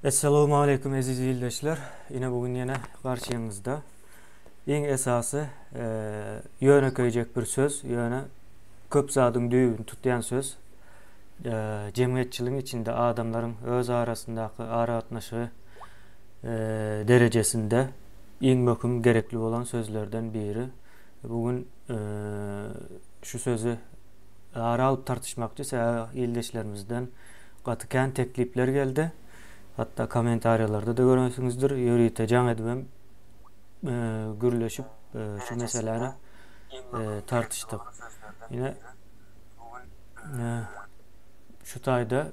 Esselamu Aleyküm aziz izleyiciler. Yine bugün yine karşınızda. En esası yöne koyacak bir söz. Yöne köp zadın düğün tutlayan söz. Cemiyetçiliğin içinde adamların öz arasındaki aratnaşı derecesinde en möhüm gerekli olan sözlerden biri. Bugün şu sözü ara alıp tartışmakçı ildeşlerimizden katıken teklifler geldi. Hatta komentaryalarda da görüyorsunuzdur. Yürüyte can edmem gürleşip şu meseleleri tartıştık. Yine şu tayda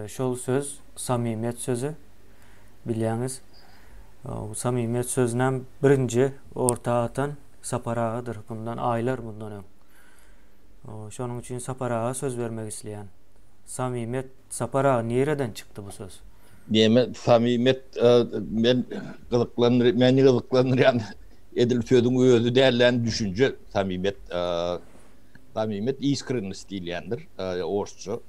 şol söz samimiyet sözü bilyaniz. O samimiyet sözünden birinci orta atan saparağıdır. Bundan aylar bundan ön. Şonun için saparağa söz vermek isteyen. Samimiyet saparağı nereden çıktı bu söz? Diyeme samimiyet men gılıklanır edil sözün özü değerlen düşünce samimiyet iskırınız diyendir Orsçu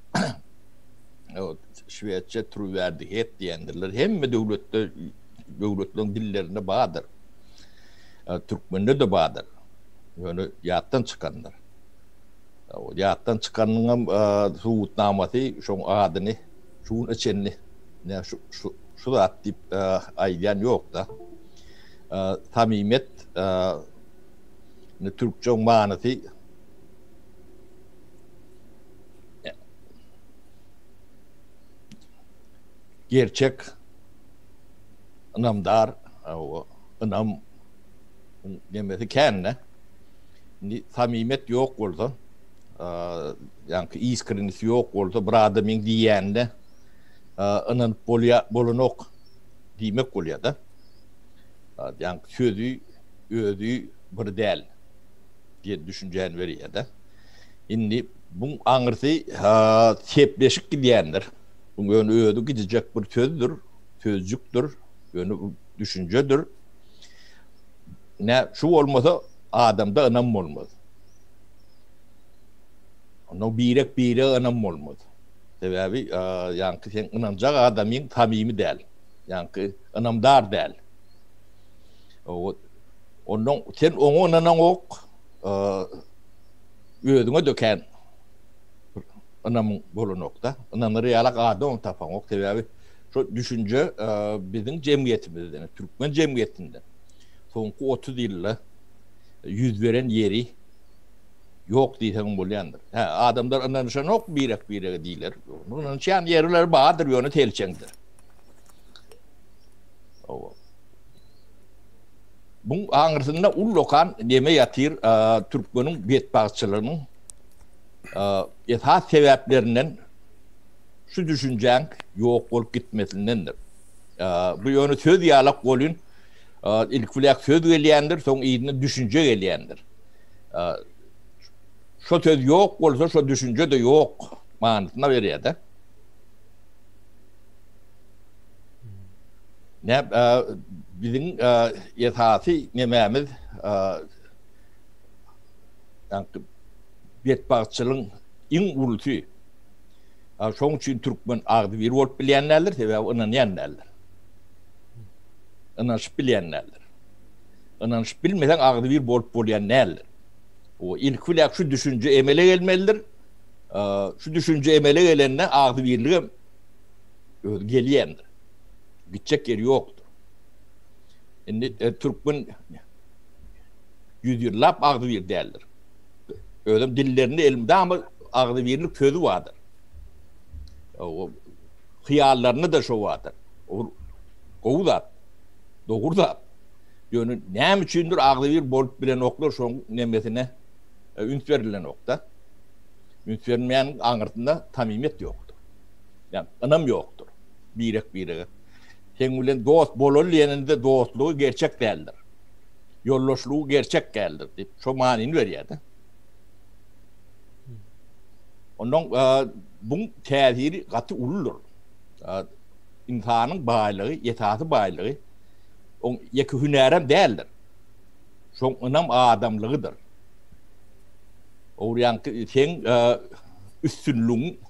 Şvedçe truverdighet diyendirler hem devletlerin dillerinde bağdır Türkmen'de de bağdır yani yattan çıkanlar o yattan çıkanın suutnaması şun adını şun içenni ne şu da tip ayyan yok da samimiyet ne Türkçe manası gerçek anamdar o anam demesi kendine samimiyet yok oldu yani iskrenisi yok oldu bradamin diyenle anan bolunok demek oluyor da yani sözü özü bir değil diye düşüncen veriyor da şimdi bu anırsı sepleşik gidiyendir bu yönü özü gidecek bir sözdür sözcüktür yönü düşüncedir ne şu olmasa adamda anam olmaz onu birek anam olmaz sebebi yani sen inanacak adamın samimi değil yani inamdar değil onun sen onu inanan ok özüne döken inamın bulunokta inanları yalak adam tapan ok sebebi şu düşünce bizim cemiyetimizden Türkmen cemiyetinden son 30 yılda yüz veren yeri yok diysen bolyandır. Adamlar anlaşan yok birek değiller. Onun için yerler bağdır yönü telçengdir. Bu anırsında ullokan deme yatır Türkmen'in betbağçılarının esas sebeplerinden şu düşüncen yok olup gitmesindendir. Bu yönü söz yalak olun ilk fülak söz geliyendir, son iyiden düşünce geliyendir. Şu söz yok olsa şu düşünce de yok manasına veriyor da. Ne bizim esası nememiz yani betbağçılığın en ulusu. Şunun için Türkmen ağdı bir olup bilenlerdir, sebebi inanayanlardır. İnanış bilenlerdir. İnanış bilmeden ağdı bir olup bilenlerdir. O ilk fülak şu düşünce emele gelmelidir. Şu düşünce emele gelenine ağzı birliğe geliyendir. Gidecek yeri yoktur. Şimdi Türkmen yüzyıllap ağzı bir değildir. Öyle dillerinde elimde ama ağzı birlik sözü vardır. O hıyallarını da şu vardır. O da doğru da. Yani ne içindir ağzı bir bolup bilen oklar şu nemesine üns verilen nokta. Üns verilmeyen anırtında tamimiyet yoktur. Yani anam yoktur. Birek. Sen bilen dost bolol yanında dostluğu gerçek değildir. Yolloşluğu gerçek değildir. Şu manini veriyor da. Onun bu tesiri katı ululur. İnsanın bağlılığı, yetası bağlılığı on yakı hünerem değildir. Şu anam adamlığıdır. Oryan sen üstünlüğün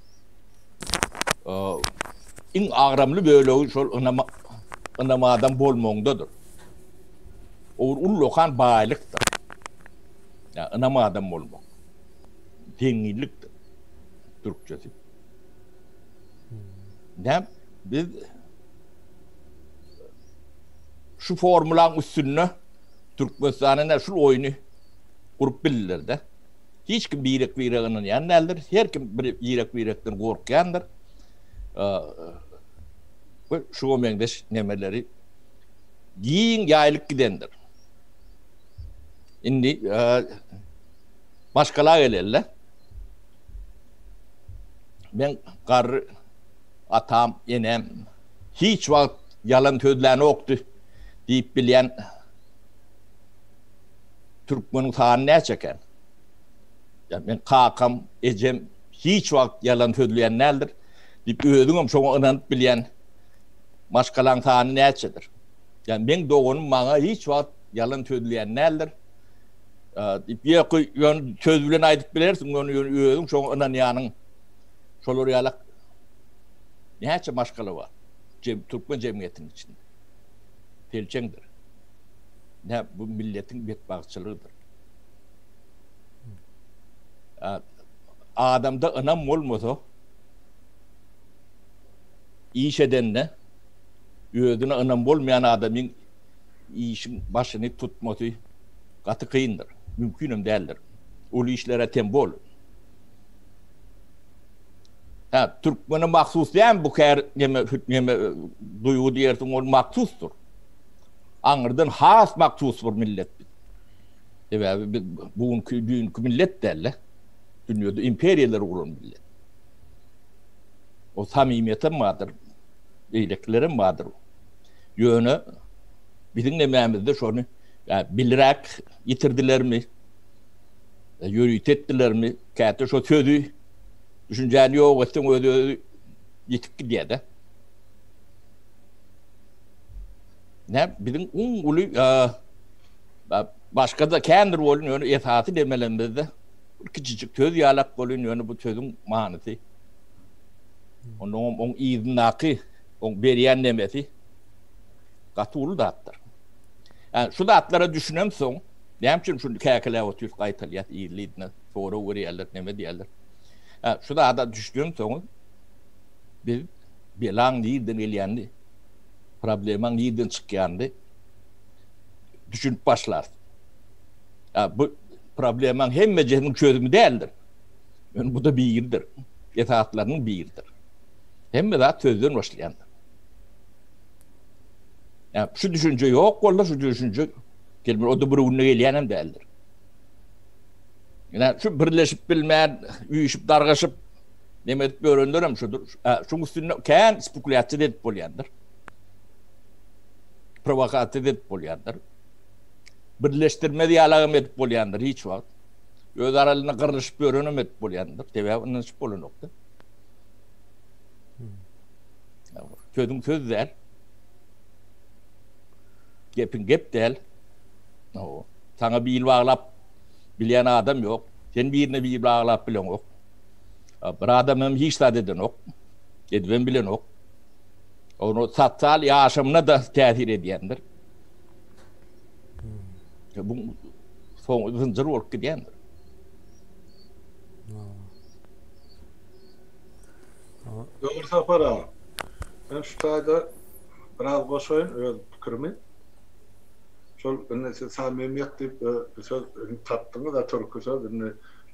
in agramly bölegi şol ınamadan bolmaňdadyr. O ullokan baýlykdyr. Ya ınamadan bolmak. Teňillikdir. Türkçesi. Ne biz şu formulan üstünne Türkmenistan'ın şu oyunu kurup bilirler. Hiç kim bireklerini yanlardır. Her kim bireklerini korkuyandır. Şu mendeş nemeleri giyin yaylık gidendir. Şimdi başkalar gelirler. Ben karı atam, enem hiç vakt yalan tözlerini oktu deyip bilen Türkmenin tağını ne çeken? Yani ben kakam, ecem hiç vakt yalan tözleyen nedir? Deyip ödüğüm şoňa inanıp bilen başkalan tağını ne çedir? Yani ben doğunum bana hiç vakt yalan tözleyen nedir? Deyip yön tözlerini aydıp bilersin, onu ödüğüm şoňa inanyanın şol orýalak näçe başkaly var. Türkmen jemgyýetiniň içinde. Telçengdir. Ne bu milletin betbagçylygydyr. Adamda ınam bolmasa iş edenne ödüne ınam bolmayan adamın işin başını tutması gatı kıyındır. Mümkünüm değildir. Ulu işlere tembol. Türkmen'e maksus değil bu kere neme duygu diyersin o maksustur. Anırdan has maksus var millet. Evet, bugünkü millet derler. Dünyada imperiyalar kurun millet. O samimiyetim vardır. İyiliklerim vardır. Yönü bizim nememizde şunu bilirek yitirdiler mi? Yürüyüt ettiler mi? Kâte şu sözü düşünceni yok etsin öyle yitip gidiyor da. Ne bizim ulu başka da kendi rolünü esası demelerinde küçücük söz yalak rolünü bu sözün manası. Onun iznaki, onun beriyen demesi katulu da attır. Yani şu da atlara düşünem son, dem için şu kâkele otur kaytalyat iyiliğine sonra uğrayalar neme diyorlar. Yani şu da düşünem son, biz belan neyden eleyendi, probleman neyden çıkyandı, düşünüp başlar. Yani bu probleman hem mecenin çözümü değildir. Yani bu da bir yerdir. Etaatlarının bir yerdir. Hem de daha sözden başlayandır. Yani şu düşünce yok, valla şu düşünce kelime o da burununa geleyenim değildir. Yani şu birleşip bilmeyen, uyuşup dargaşıp demet böründürüm şudur. Şu üstünde kendi spekülasyon edip bolyandır. Provokasyon edip bolyandır. Birleştirme diyalogum edip bolyandır hiç vakt. Öz aralığına kırılışıp börünüm edip bolyandır. Tebe ondan çıp bolun nokta. Sözüm söz değil. Gepin gep değil. Sana bir il bağlap bilen adam yok. Sen birine bir il bağlap bilen yok. Bir adamım hiç de dedin yok. Edven bilen yok. Onu satsal yaşamına da tesir ediyendir. Bu son zincir olup gidiyendir. Doğru sapar ağam. Ben şu tayda biraz boşayın, öyle fikrimi. Şol samimiyet deyip söz tattığını da Türkçe söz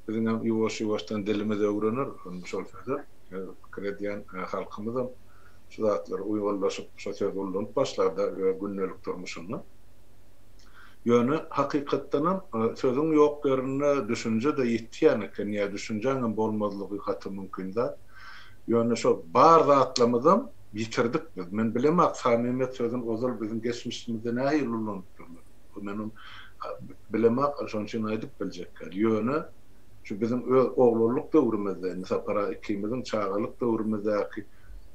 bizim hem yuvaş-yuvaştan dilimize öğrenir. Şol sözler krediyen halkımızın şu zatları uygulaşıp şu söz olduğunu başlarda günlük durmuşundan. Yönü hakikatten sözün yok yerine düşünce de yetiyen niye düşüncenin bolmazlığı katı mümkün de. Yönü şu bar zatlamızın yitirdik biz. Men bilemek samimiyet sözün ozal bizim geçmişimizde ne yılılığını benim bilemek şonun için aydıp bilecekler. Yönü şu bizim oğluluk dövrümüzde, mesela para ikimizin çağalık dövrümüzdeki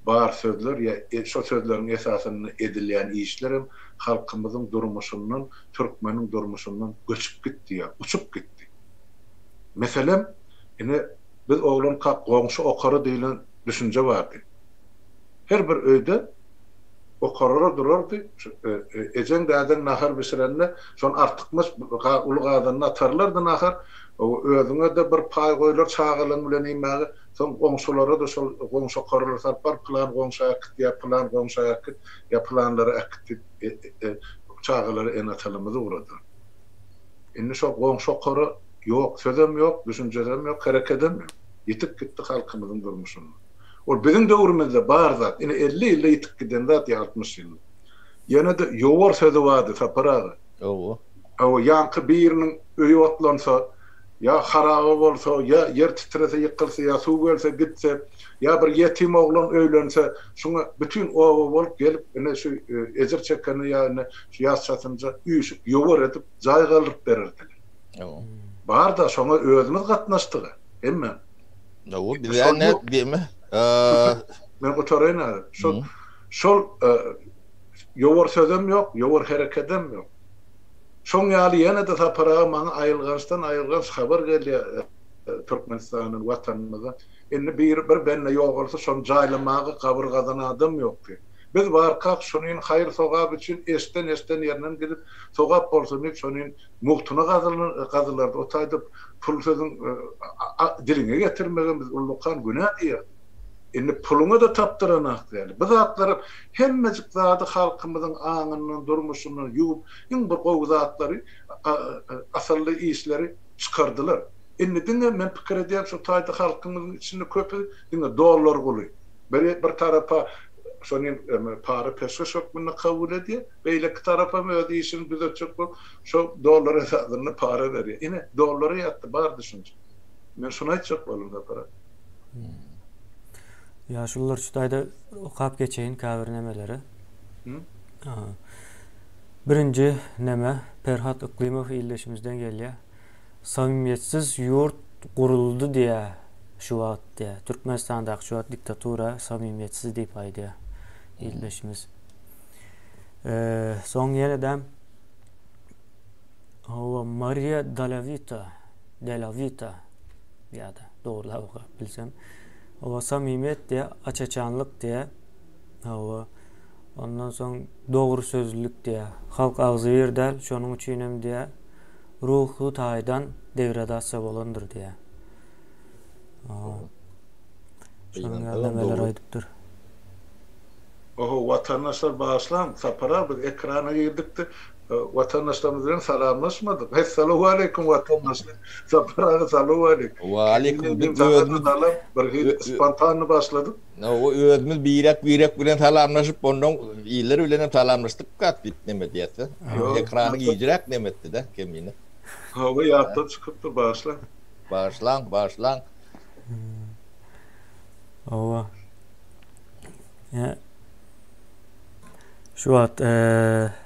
bar sözler ya şu sözlerin esasını edilen işlerim halkımızın durmuşundan, Türkmenin durmuşundan göçüp gitti ya, uçup gitti. Mesela yine biz oğlum komşu okarı deyilen düşünce vardı. her bir öýde o karara durardy. Ejen däden nahar bişirenle şon artykmys uly gadanna atarlardy nahar. O özüňe de bir pay goýlar çağalyň bilen imäge. Son goňşulara da şol goňşa karalar sarpar plan goňşa akit ýa plan goňşa akit ýa planlary akit çağalary en atalymyzy urady. Indi şol goňşa kara ýok, sözem ýok, düşünjem ýok, hereketem ýok. Ýitip gitdi halkymyzyň durmuşyna. O bizim döwrümizde bar zat, ine 50 ýylda ýitip giden zat ýa 60 ýyl. Ýene de ýowar sözi bardy saparagy. O Ýanky biriniň öýü otlansa, ýa haraga bolsa, ýa ýer titrese ýykylsa, ýa suw gelse gitse, ýa bir ýetim oglan öýlense, şuňa bütün owa bolup gelip ine şu ezir çekeni ýa şu ýaz çatynja üýüşüp ýowar edip jaý galyp bererdiler. o Bar da şoňa özümiz gatnaşdyk. Emmi o bizne diýme men gotarayna şol ýowar sözem ýok, ýowar hereketem ýok. Şoň ýaly ýene de taparaga maňa aýylgan habar gelýär Türkmenistanyň watanymyza. Indi bir benne ýok bolsa şonu jaýlamagy gabrgadan adam ýokdy. Biz barkak şonuň haýır sogap üçin esten ýerden gidip sogap bolsa mek şonuň muhtuny gazylar o taýda pul sözüň diline getirmegen biz ullukan günah diýär. Indi puluňa da tapdyranak diýär. Biz atlar hemmejik zady halkymyzyň aňynyň durmuşyny ýuwup, iň bir gowy zatlary asylly işleri çykardylar. Indi diňe men pikir edýär şu taýda halkymyzyň içinde köpü diňe dollar guly. Bir tarapa şonuň para peşeşokmyny kabul edýär. Beýle iki tarafa ödýişini düzeltjek bolup, şo dollar esadyny para berýär. Ine dollary ýatdy bar düşünje. Men şunu aýtjak bolum da para. Ya şullar şu taýda okap geçeýin käbir nemeleri. Birinji neme Perhat Iklimow illeşimizden gelýär. Samimiyetsiz yurt guruldy diýä şu wagt diýä. Türkmenistandaky şu wagt diktatura samimiyetsiz diýip aýdýar illeşimiz. Soň ýene-de Maria Delavita ýa-da dogry okap bilsem. O samimiyet diye, açaçanlık diye, ondan soň dogry sözlülük diye, halk ağzı verdel, şonun üçinem diye, ruhu taýdan degradasiýa bolandyr diye. Şonun nemeler aýdypdyr. Vatandaşlar bağışlan, sapara biz ekrana girdikdi. Vatandaşlarımız bilen salamlaşmadyk. Assalamu alaykum vatandaşlar. Sapara assalamu alaykum. Wa alaykum bir spontane başladyk. O özümüz birek bilen salamlaşyp ondan iýler bilen salamlaşdyk gat bitneme diýse. Ekrany giýjirek demetdi de kemini. Hawa ýatda çykypdy Başlan. Hawa. Ya şu wagt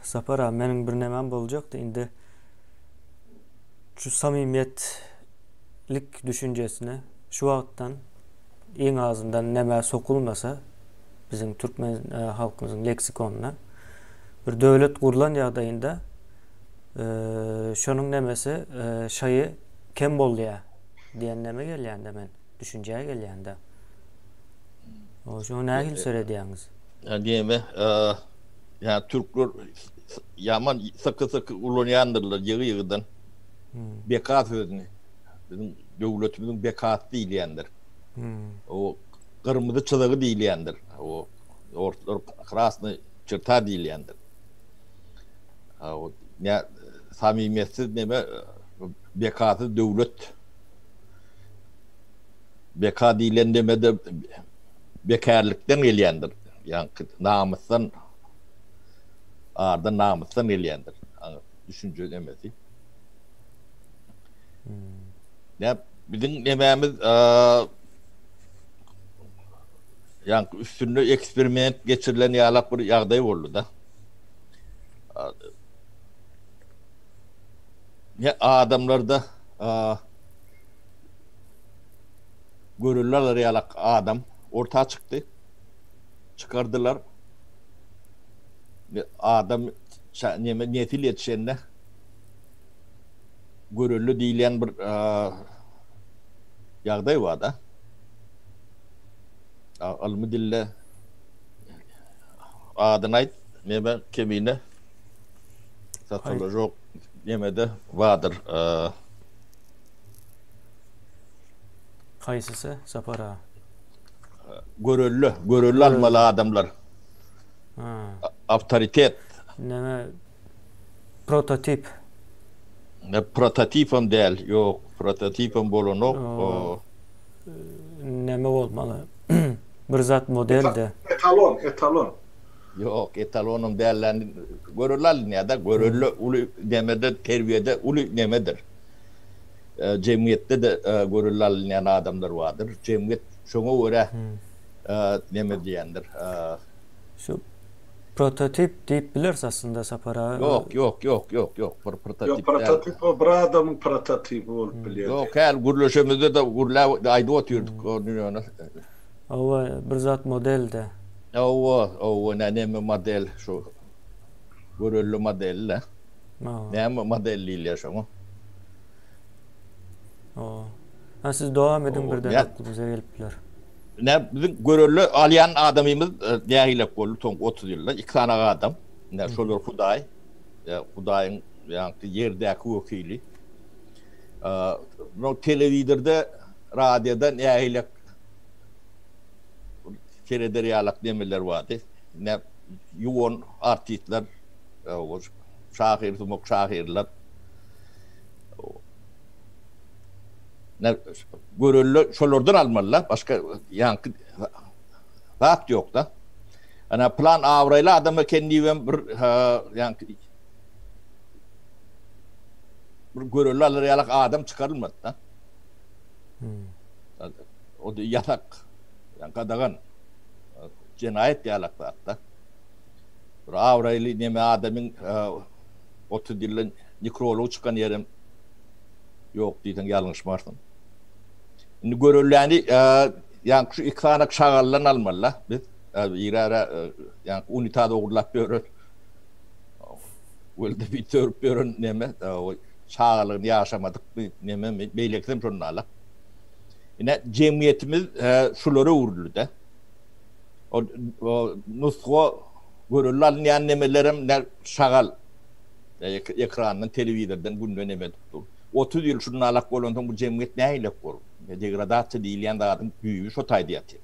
sapara meniň bir nemem boljakdy indi. Şu samimiyetlik düşünjesine şu wagtdan eň azyndan neme sokulmasa bizim Türkmen halkymyzyň leksikonuna bir döwlet gurulan ýagdaýynda şonuň nemesi şaýy kem bolýar diýen neme gelýände men düşünjeye gelýände. O şonu nähil söýledýäňiz? Diýme ya Türkler yaman sakı ulanýandyrlar ýygy-ýygydan. Bekat sözüni. Bizim döwletimiziň bekat diýilýändir. O kırmızı çyzygy diýilýändir. O ortalar krasny çyrta diýilýändir. O ne samimiyetsiz neme bekaty döwlet. Bekat diýilen demede bekarlykdan gelýändir. Yani namusdan arda namusdan gelýändir. Düşünje demedi. Ne bizim nememiz yani üstünde eksperiment geçirilen ýalak bir ýagdaý boldy da. Ne adamlarda görürler ýalak adam ortağa çıktı. Çıkardılar. Adam niyetil yetişende görüllü diýilen bir ýagdaý var da. Almy dille adını ayt. Meme kemine satılır yok. Yemede vardır. Kaysısı sapara. Görüllü almalı adamlar. Ha. Avtoritet. Neme prototip. Ne prototipim değil. Yok. Prototipim bolunok. Neme olmalı. Bir zat model de. Etalon. Yok. Etalonum değerlendi. Görüllü alınıyor da. Görüllü ulu demede terbiyede ulu demedir. Cemiyette de görüllü alınan adamlar vardır. Cemiyet şuna göre neme diyendir. Şu prototip deyip biliriz aslında sapara. Yok. Prototip o bir adamın prototipi olup biliyor. Yok, her gürleşemizde de gürle ayda oturduk. Ova bir zat model de. O ne model şu görüllü modelle. Ne modelliyle şu. Ha siz devam edin birden aklımıza gelipler. Ne bizim görüllü alyan adamımız değerli oldu son 30 yılda 2 tane adam. Ne şolur Huday. Huday'ın yani yerdeki vakili. No televizyonda, radyoda ne seyrederiyalak demeler vardı. Ne yoğun artistler, şahirler. Ne görüllü şolordan almalılar. Başka yankı vaat yok da. Ana plan avrayla adamı kendi bir yankı bir görüllü alarak adam çıkarılmadı da. O da yatak. Yani kadagan. Cinayet yalakta hatta. Bir avraylı neme adamın 30 yılın nekroloğu çıkan yerim yok diyden yanlış varsın. Şimdi görüllüğünü yani şu ikhlanak şağallan almalılar. Biz irara yani unitada uğurlap görür. Öyle de bir törüp görün neme şağalığını yaşamadık neme beylektim şunlarla. Yine cemiyetimiz şuları uğurlu da. O nusko görüllü alınyan nemelerim ne şağal ekrandan, televizyondan bunun öneme tuttu. 30 yıl şunun alak olundan bu cemiyet ne ile korun? Degradatı değil yani adam büyüğü şotaydı yatır.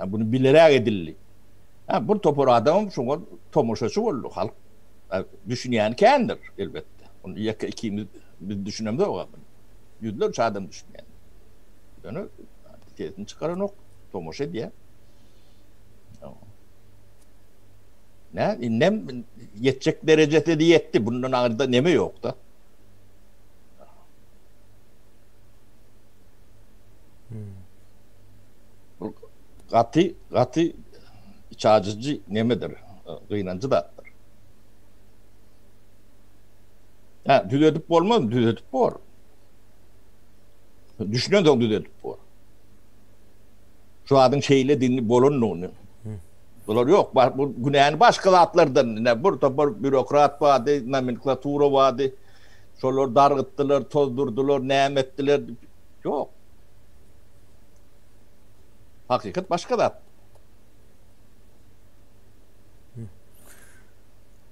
Bunu bilerek edildi. Bu topur adamım şuna tomuşası oldu halk. Düşünen kendidir elbette. Onu ikimiz biz düşünelim de o. Yüzlerce adam düşünen. Yani tezini çıkaran o tomuşa diye. Ne? Nem yetecek derecede de yetti. Bunun ağırda neme yok da. Katı iç acıcı nemedir? Kıynancı dattır. Düzedip olmaz mı? Düzedip var. Düşünüyor da düzedip var. Şu adın şeyle dinli bolun onu. Bunlar yok. Bu günahın başka zatlardan. Ne burada bir bürokrat vardı, nomenklatura vardı. Şolar dargıttılar, tozdurdular, nem ettiler. Yok. Hakikat başka zat.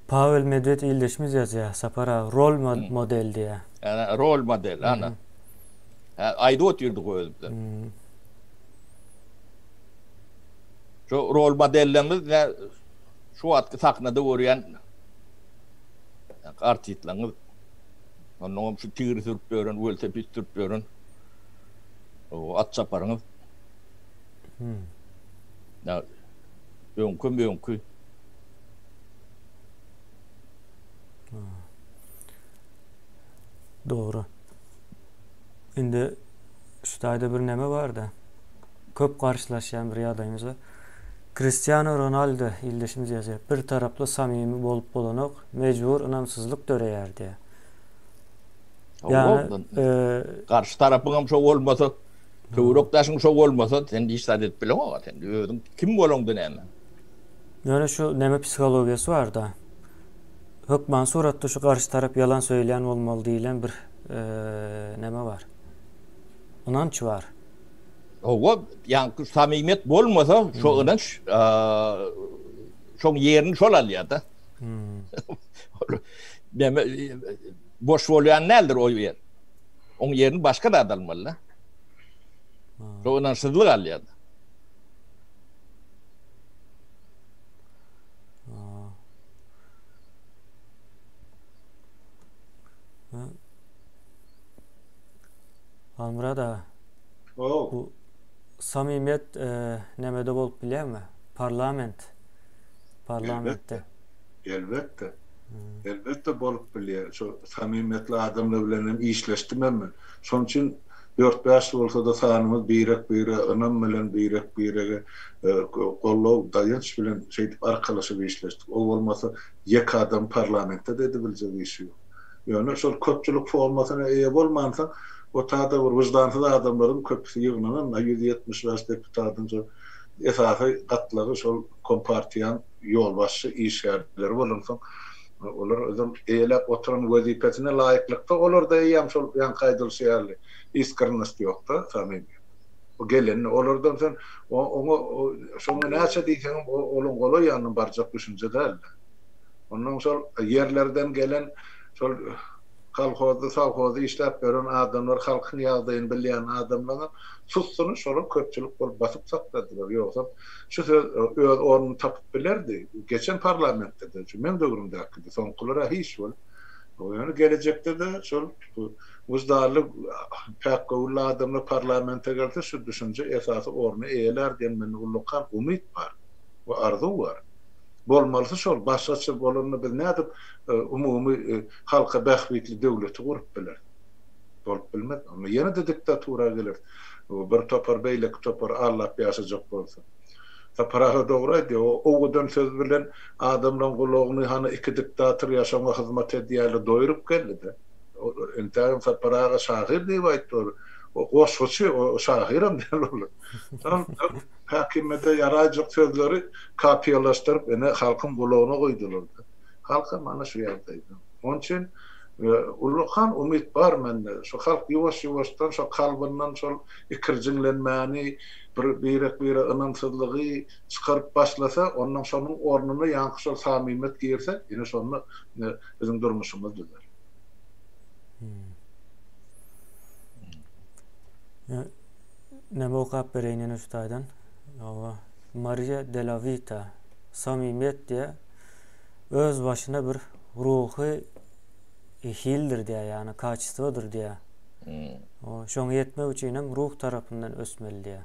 Pavel Medved ildeşimiz yazıyor. Sapara rol model diye. Yani rol model ana. Ayda oturduk o özümde. Şu rol modellerimiz ne şu atkı saknada uğrayan artistlerimiz. Onun şu tigri sürüp görün, ölse pis sürüp görün. O at çaparınız. Ya mümkün. Doğru. Şimdi şu tayda bir neme var da köp karşılaşan bir adayımız var. Cristiano Ronaldo ildeşimiz yazıyor. Bir taraflı samimi bolup bolanok mecbur ınamsızlık döreyer diye. Yani karşı tarafın çok olmasa Kıvroktaşın çok olmasa sen de işler edip bilen ama sen de kim bolondu neme? Yani şu neme psikologiyası var da hükman suratta şu karşı taraf yalan söyleyen olmalı diyen bir neme var. İnanç var. O yani samimiyet bolmasa şoňdan şoň yerini şol alýar-da. Deme boş bolýan nädir o yer? Oň yerini başga da almaly. Şoňdan sızlyk alýar. Almurada O, bu samimiyet nemede bolup bilenmi? Parlamentde. elbette. Elbette bolup bilýär. Şu samimiýetli adamlar bilen hem işleşdim emmi. Şoň üçin 4-5 bolsa da sanymyz birek anam bilen birek gollaw daýanç bilen şeýdip arkalaşyp işleşdik. O bolmasa ýek adam parlamentde de edibiljek iş ýok. Ýöne şol köpçülik formatyna eýe bolmansa o taýda bir wyjdansyz adamlaryň köpüsi ýygnanan 170 deputatyň şol esasy gatlary şol kompartiýan ýolbaşçy işgärleri bolansoň olar özüm eýelep oturan wezipesine laýyklykda olar da ýam şol ýan gaýdylşýarly iskirnist ýokda samimi. O gelen olardan sen oňa şoňa näçe diýsen olun gola ýanyň barjak düşünje däl. Ondan şol ýerlerden gelen şol kalhozda savhozda işläp beren adamlar halkyň ýagdaýyny bilýän adamlar sussuny şol köpçülik bolup basyp sakladylar. Ýoksa şu öz ornuny tapyp bilerdi. Geçen parlamentde de men döwrümdäki soňkulara hiç bol. O ýöne gelecekde de şol wyzdarly pek gowul adamlar parlamente gelse şu düşünje esasy orny eýeler diýen meni ullukan umyt bar. We arzu bar. Bolmalsa şol başgaça bolanyny biz nädip umumy halka bähbitli döwleti gurup biler. Bolup bilmez. Ama ýene de diktatura gelir. Bir topar beýlek topar Allah ýaşajak bolsa. Taparaha dogry o odan söz bilen adamlaryň gulagyny hany iki diktator ýaşama hyzmat edýärler doýurup geldi. Entäň taparaha şahir diýip aýtdyr. O şoçy o şahiram diýerler. Tam hakimete ýaraýjak sözleri kopýalaşdyryp ene halkyň gulagyna goýdular. Halka mana şu ýerdeýdi. Onun üçin ullukan umyt bar mende. Şu halk ýuwaş-ýuwaşdan şu kalbyndan şol ikirjinglenmäni bir ynamsızlygy çykaryp başlasa, ondan şonuň ornuny ýanky şol samimiýet girse, ýene şonu bizim durmuşymyz düzer. Näme okap bereýin şu taýdan? Maria de la Vita samimiyet diye öz başına bir ruhi hildir diye, yani kaçısıdır diye. O şoň yetmek üçin hem ruh tarapyndan ösmeli diye.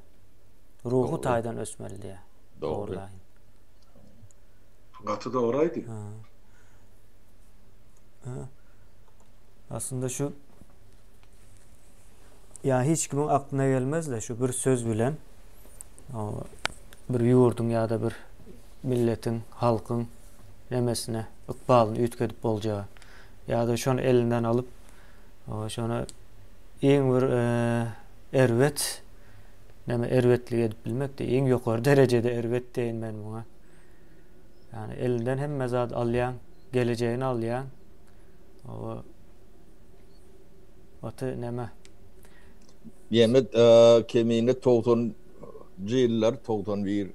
Ruhu taýdan ösmeli diye. Doğru. Gaty dogrydy. Aslında şu ya hiç kimin aklına gelmez de şu bir söz bilen bir ýurdun ya da bir milletin, halkın nemesine ykbalyny üýtgedip boljagy ya da şonu elinden alıp şonu iň bir erwet erwetlik edip bilmek de iň ýokary derejede erwet deýin men buňa. Yani elinden hemme zat alýan, geleceğini alýan o neme Yemet kemine 90 ýyllar 91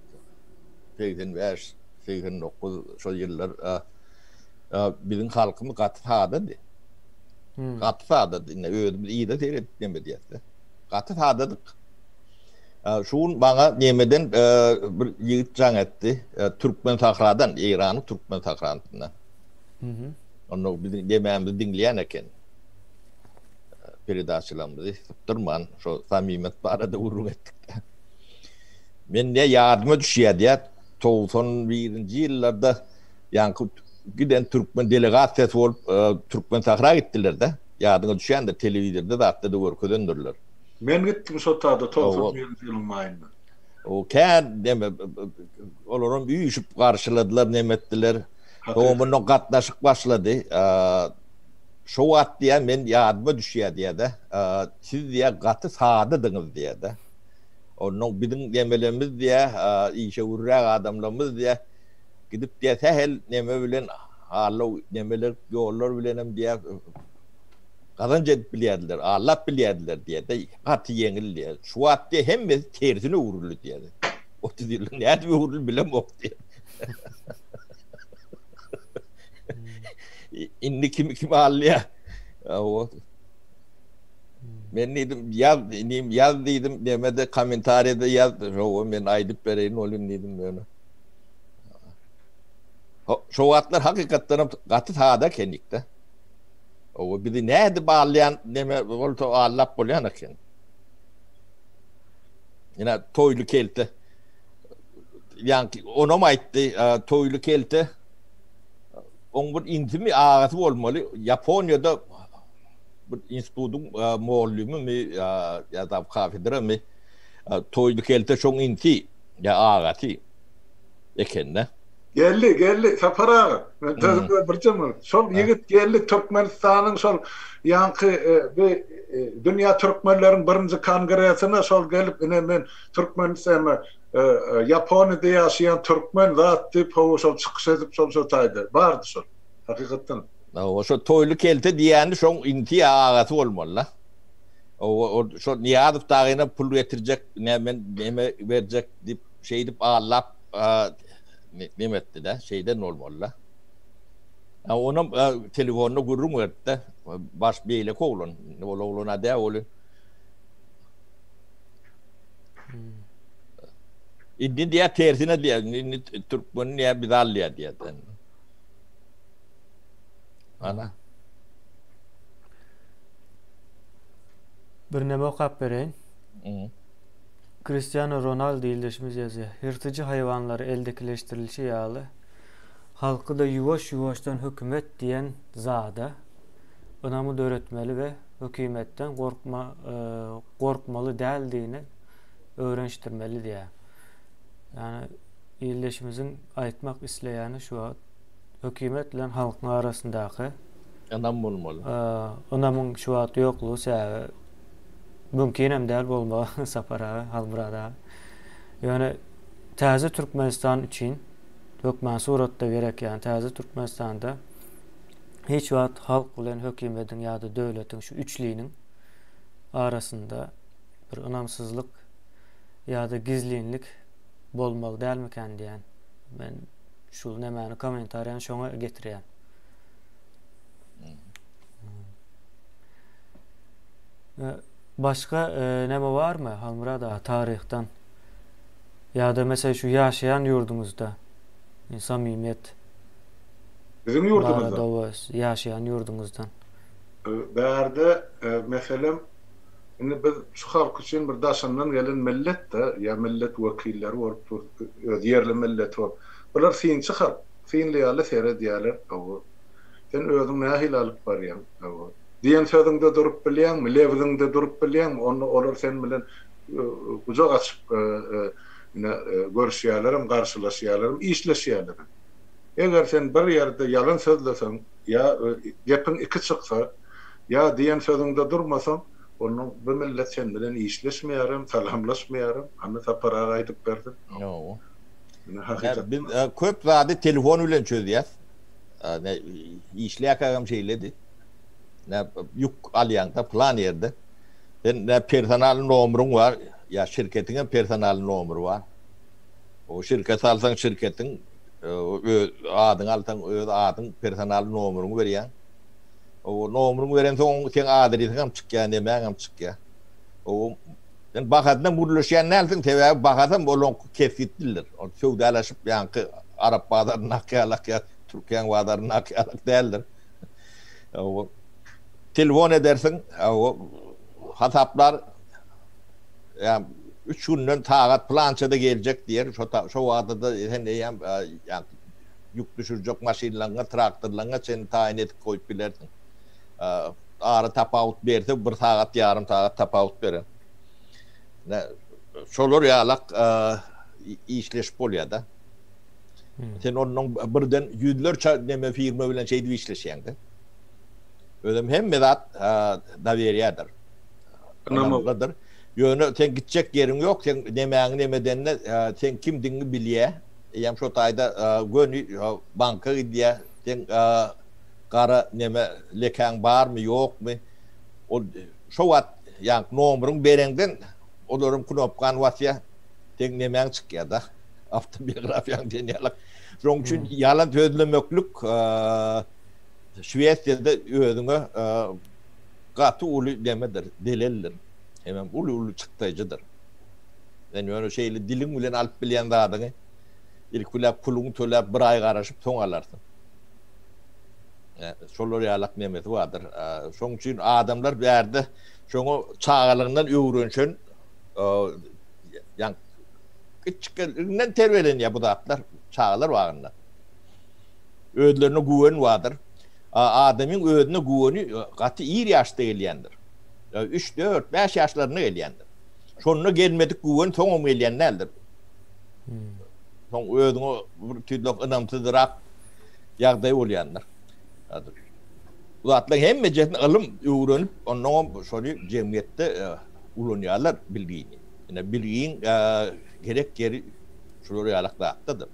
85 89 şol ýyllar biziň halkymy gaty taýdy. Gaty taýdy. Öýdüm ýyda teret demedi. Gaty taýdyk. Şuň baňa nemeden bir ýigit jaň etdi. Türkmen Tahra'dan, Iranyň Türkmen Tahra'ndan. Onu biziň demämizi dinleýän eken. Peredaçylarymyzy tutturman, şu samimiyet barada urun etdik. Men de ýardyma düşýärdi. 91-nji ýyllarda ýanky giden Türkmen delegasiýasy bolup Türkmen Tahra gitdiler de. Ýadyma düşýändir, telewizorda da atda görkezlendirler. Men gitdim şu taýda 91-nji ýylyň maýynda. O kän deme olaryň büýüşüp garşyladylar, nemetdiler. Doğumuna gatnaşyk başlady. Şu wagt diýen men ýadyma düşýär diýdi. Siz diýä gaty sadydyňyz diýdi. Onuň biziň demelerimiz diýä, işe urrak adamlarymyz diýä gidip diýä sähel neme bilen halaw nemeler ýollar bilen hem diýä kazanca bilýärdiler, Allah bilýärdiler diye de gaty yeňildi. Şu wagtda hemme tersine uruldy diye. O diýildi, näde urul bilem ok diye. İnni kim allýa. O men dedim yaz dedim demede komentarda yazdı. O men aydyp bereýin olun dedim ben. Şu wagtlar hakykatdan gaty taada kenikde. O bir de näde bağlayan neme bolto Allah bolýan eken. Ýa toýlu kelte. Ýa-ni onam aýtdy, toýlu kelte. On bu intimi ağatı bolmaly. Japonya'da bu institutun muallimi mi ya da kafedra mi toýlu kelte şoň inti ya ağatı ekenne. Geldi Sapara. Birçem şol yigit geldi Türkmenistanyň şol ýanky dünýä türkmenleriň birinji kongresyna şol gelip men Türkmenistan Japonya'da ýaşaýan türkmen zat diýip şol çykyş edip şol taýdy. Bardy şol. Hakykatdan. O şo toýlu kelte diýäni şoň inti ağaty bolmaly. O şo niýadyp tagyna pul getirjek, neme berjek diýip şeýdip ağlap nimetdi de şeyden olmalı. Onun telefonunu gurum verdi. Baş beyle koğulun. Oğluna da oğlu. İndi diye tersine diye. Türkmen'in ya bidalliya diye. Ana. Bir neme okap bereýin. Cristiano Ronaldo ildeşimiz yazıyor. Hırtıcı hayvanları eldekileştirilişi ýaly. Halky da yuwaş-yuwaşdan hökümet diyen zada onamy öğretmeli ve hökümetten korkmaly däldiğini öğreniştirmeli diýär. Yani ildeşimizin aýtmak isleýäni şu hökümet bilen halkyň arasyndaky anam bolmaly. Onamyň şu wagt ýoklugy sebäbi mümkin hem däl bolma Sapara, Halmurada. Yani täze Türkmenistan için hökmen suratda gerek yani täze Türkmenistanda hiç wagt halk bilen hökümetin ýa-da döwletiň şu üçliğinin arasında bir ynamsyzlyk ýa-da gizlinlik bolmaly dälmiken diýen. Men şu nemeni komentaryan şoňa getirýän. Başka neme var mı Halmurada tarihten? Ya da mesela şu yaşayan yurdumuzda samimiyet. Bizim yurdumuzda. Yaşayan yurdumuzdan. Bärde meselem indi biz şu halk için bir daşandan gelen millet de ya millet vekilleri var, yerli millet var. Bular finçi halk, finliýaly seyret diýerler. Sen özüň nähil alyp barýan. Diyen sözüňde durup bilýän, lewdiňde durup bilýän, onu olar sen bilen gujak açyp görüşýärlerim, garşylaşýarlarym, işleşýärlerim. Eger sen bir ýerde ýalan sözleseň, ýa gepin iki çyksa, ýa diyen sözüňde durmasaň, onu bu millet sen bilen işleşmeýärem, salamlaşmaýarem, anna Sapara aýdyp berdim. Yo. Biz köp zady telefon bilen çözýär. İşleýäkagam şeýledi. Yük alýanda plan ýerde. Ne personal nomerum var, ya şirketiň personal nomeru var. O şirket alsaň şirketiň adyň alsaň öz adyň personal nomeruny berýän. O nomeruny beren soň sen adresingam çykýan, nemäňam çykýan. O sen bakadan burlaşýan näsin sebäbi bakadan bolon kesitdiler. O söwdalaşyp ýanky Arap bazarına nakýalak ýa Türkiýe bazarına nakýalak däldir. O telefon edersin, o hataplar yani 3 günden tagat plançada gelecek diye şu wagtda sen yani yük düşürjek maşinalaryňa, traktorlaryňa sen taýin edip koýup bilersin. Ara tapawut berse 1 saat, ýarym saat tapawut beren. Şolar ýalak işleş bolýar da. Sen onuň birden ýüzlerçe neme firma bilen şeýdi işleşýäňdi. Ödem hem medat da veriyadır. Anlamadır. Yönü sen gidecek yerin yok. Sen nemeğin nemedenine sen kimdiğini bilye. Yem şu tayda gönü banka gidiye. Sen kara neme lekan var mı yok mu? O şu wat yani nomrun berenden olarum knopkan wasya teknemen çıkıyor da avtobiyografiyan deniyalak. Şoň üçin yalan tözlemöklük Şweýetde özüňe gaty uly demedir, deleldir. Hemen uly çykdyjydyr. Yani öyle şeyli dilin bilen alıp bilýän zadyny ilk ulap puluňy tölep bir ay garaşyp soň alarsın. Şolar ýalak nemeti vardır. Şoň üçin adamlar bärde şoňa çağalygyndan öwrenşen ýa kiçikliginden terbiýelenýär bu zatlar, çağalar wagtynda. Özlerine güwen vardır. Adamın özüne güweni gaty iri ýaşda gelýändir. 3, 4, 5 ýaşlaryna gelýändir. Şonuna gelmedik güwen soňam gelýän nädir? Soň özüne bir tüdlük ynamsyzrak ýagdaý bolýandyr. Bu zatlar hemme jetni ilm öwrenip, ondan şoňy jemgyýetde ulanýarlar bilgini. Ene bilgiň gerek geri şolar ýalakdatydyr.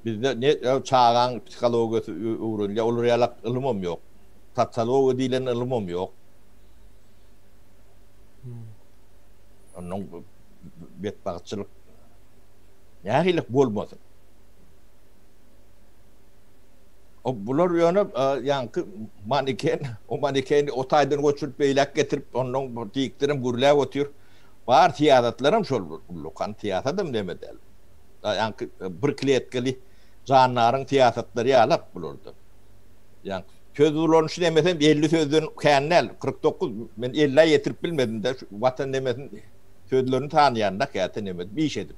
Bizde ne çağan psikoloji öwrenýär, olar ýalak ilmim ýok. Tatsalogy diýilen ilmim ýok. Ondan betbagçylyk nähililik bolmasyn. O bular ýöne ýanky maneken, o manekeni otaýdan göçürüp beýlek getirip ondan diýiklerim gürläp otyr. Bar tiýatlaryň şol lokan tiýatadym demedel. Ýanky bir kletkeli janlaryň tiýatlary ýalap bulardy. Ýanky söz ulanışı demesem 50 sözden känel 49 men 50 yetirip bilmedim de watan demesin sözlerini tanıyanlar käte demedim bir iş edip.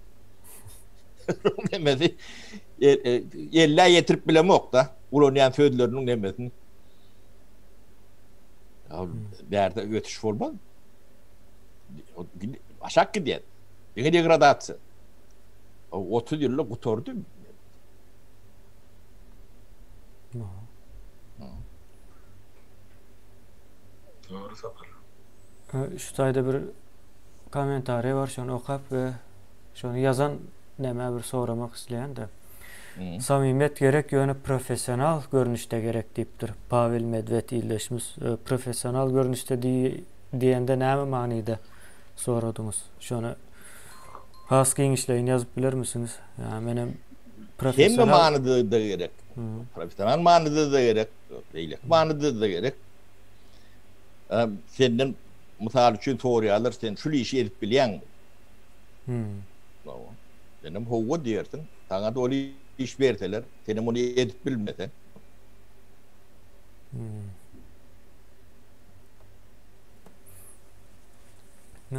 Demedi 50 yetirip bilemok da ulanyan sözlerinin demesin. Ya derde ötüş olmaz. Aşak gidiyor. Bir degradatsiya. 30 yıllık kutordu. Doğru sapar. Şu taýda bir komentariýa var, şonu okap ve şonu yazan näme bir soramak isleýän-de. Samimiyet gerek ýöne profesional görnüşde gerek diýipdir. Pavel Medved ýyldaşymyz profesional görnüşde diýende näme manyda soradyňyz? Şonu has giňişleýin ýazyp biler misiniz? Ýa menem profesional manyda da gerek. Profesional manyda da gerek. Beýle manyda da gerek. Senden misal üçin soraýarlar, sen şu işi edip bilýän. Benim howa diýersin. Taňa da iş berseler, senem onu edip bilmesen. Ne?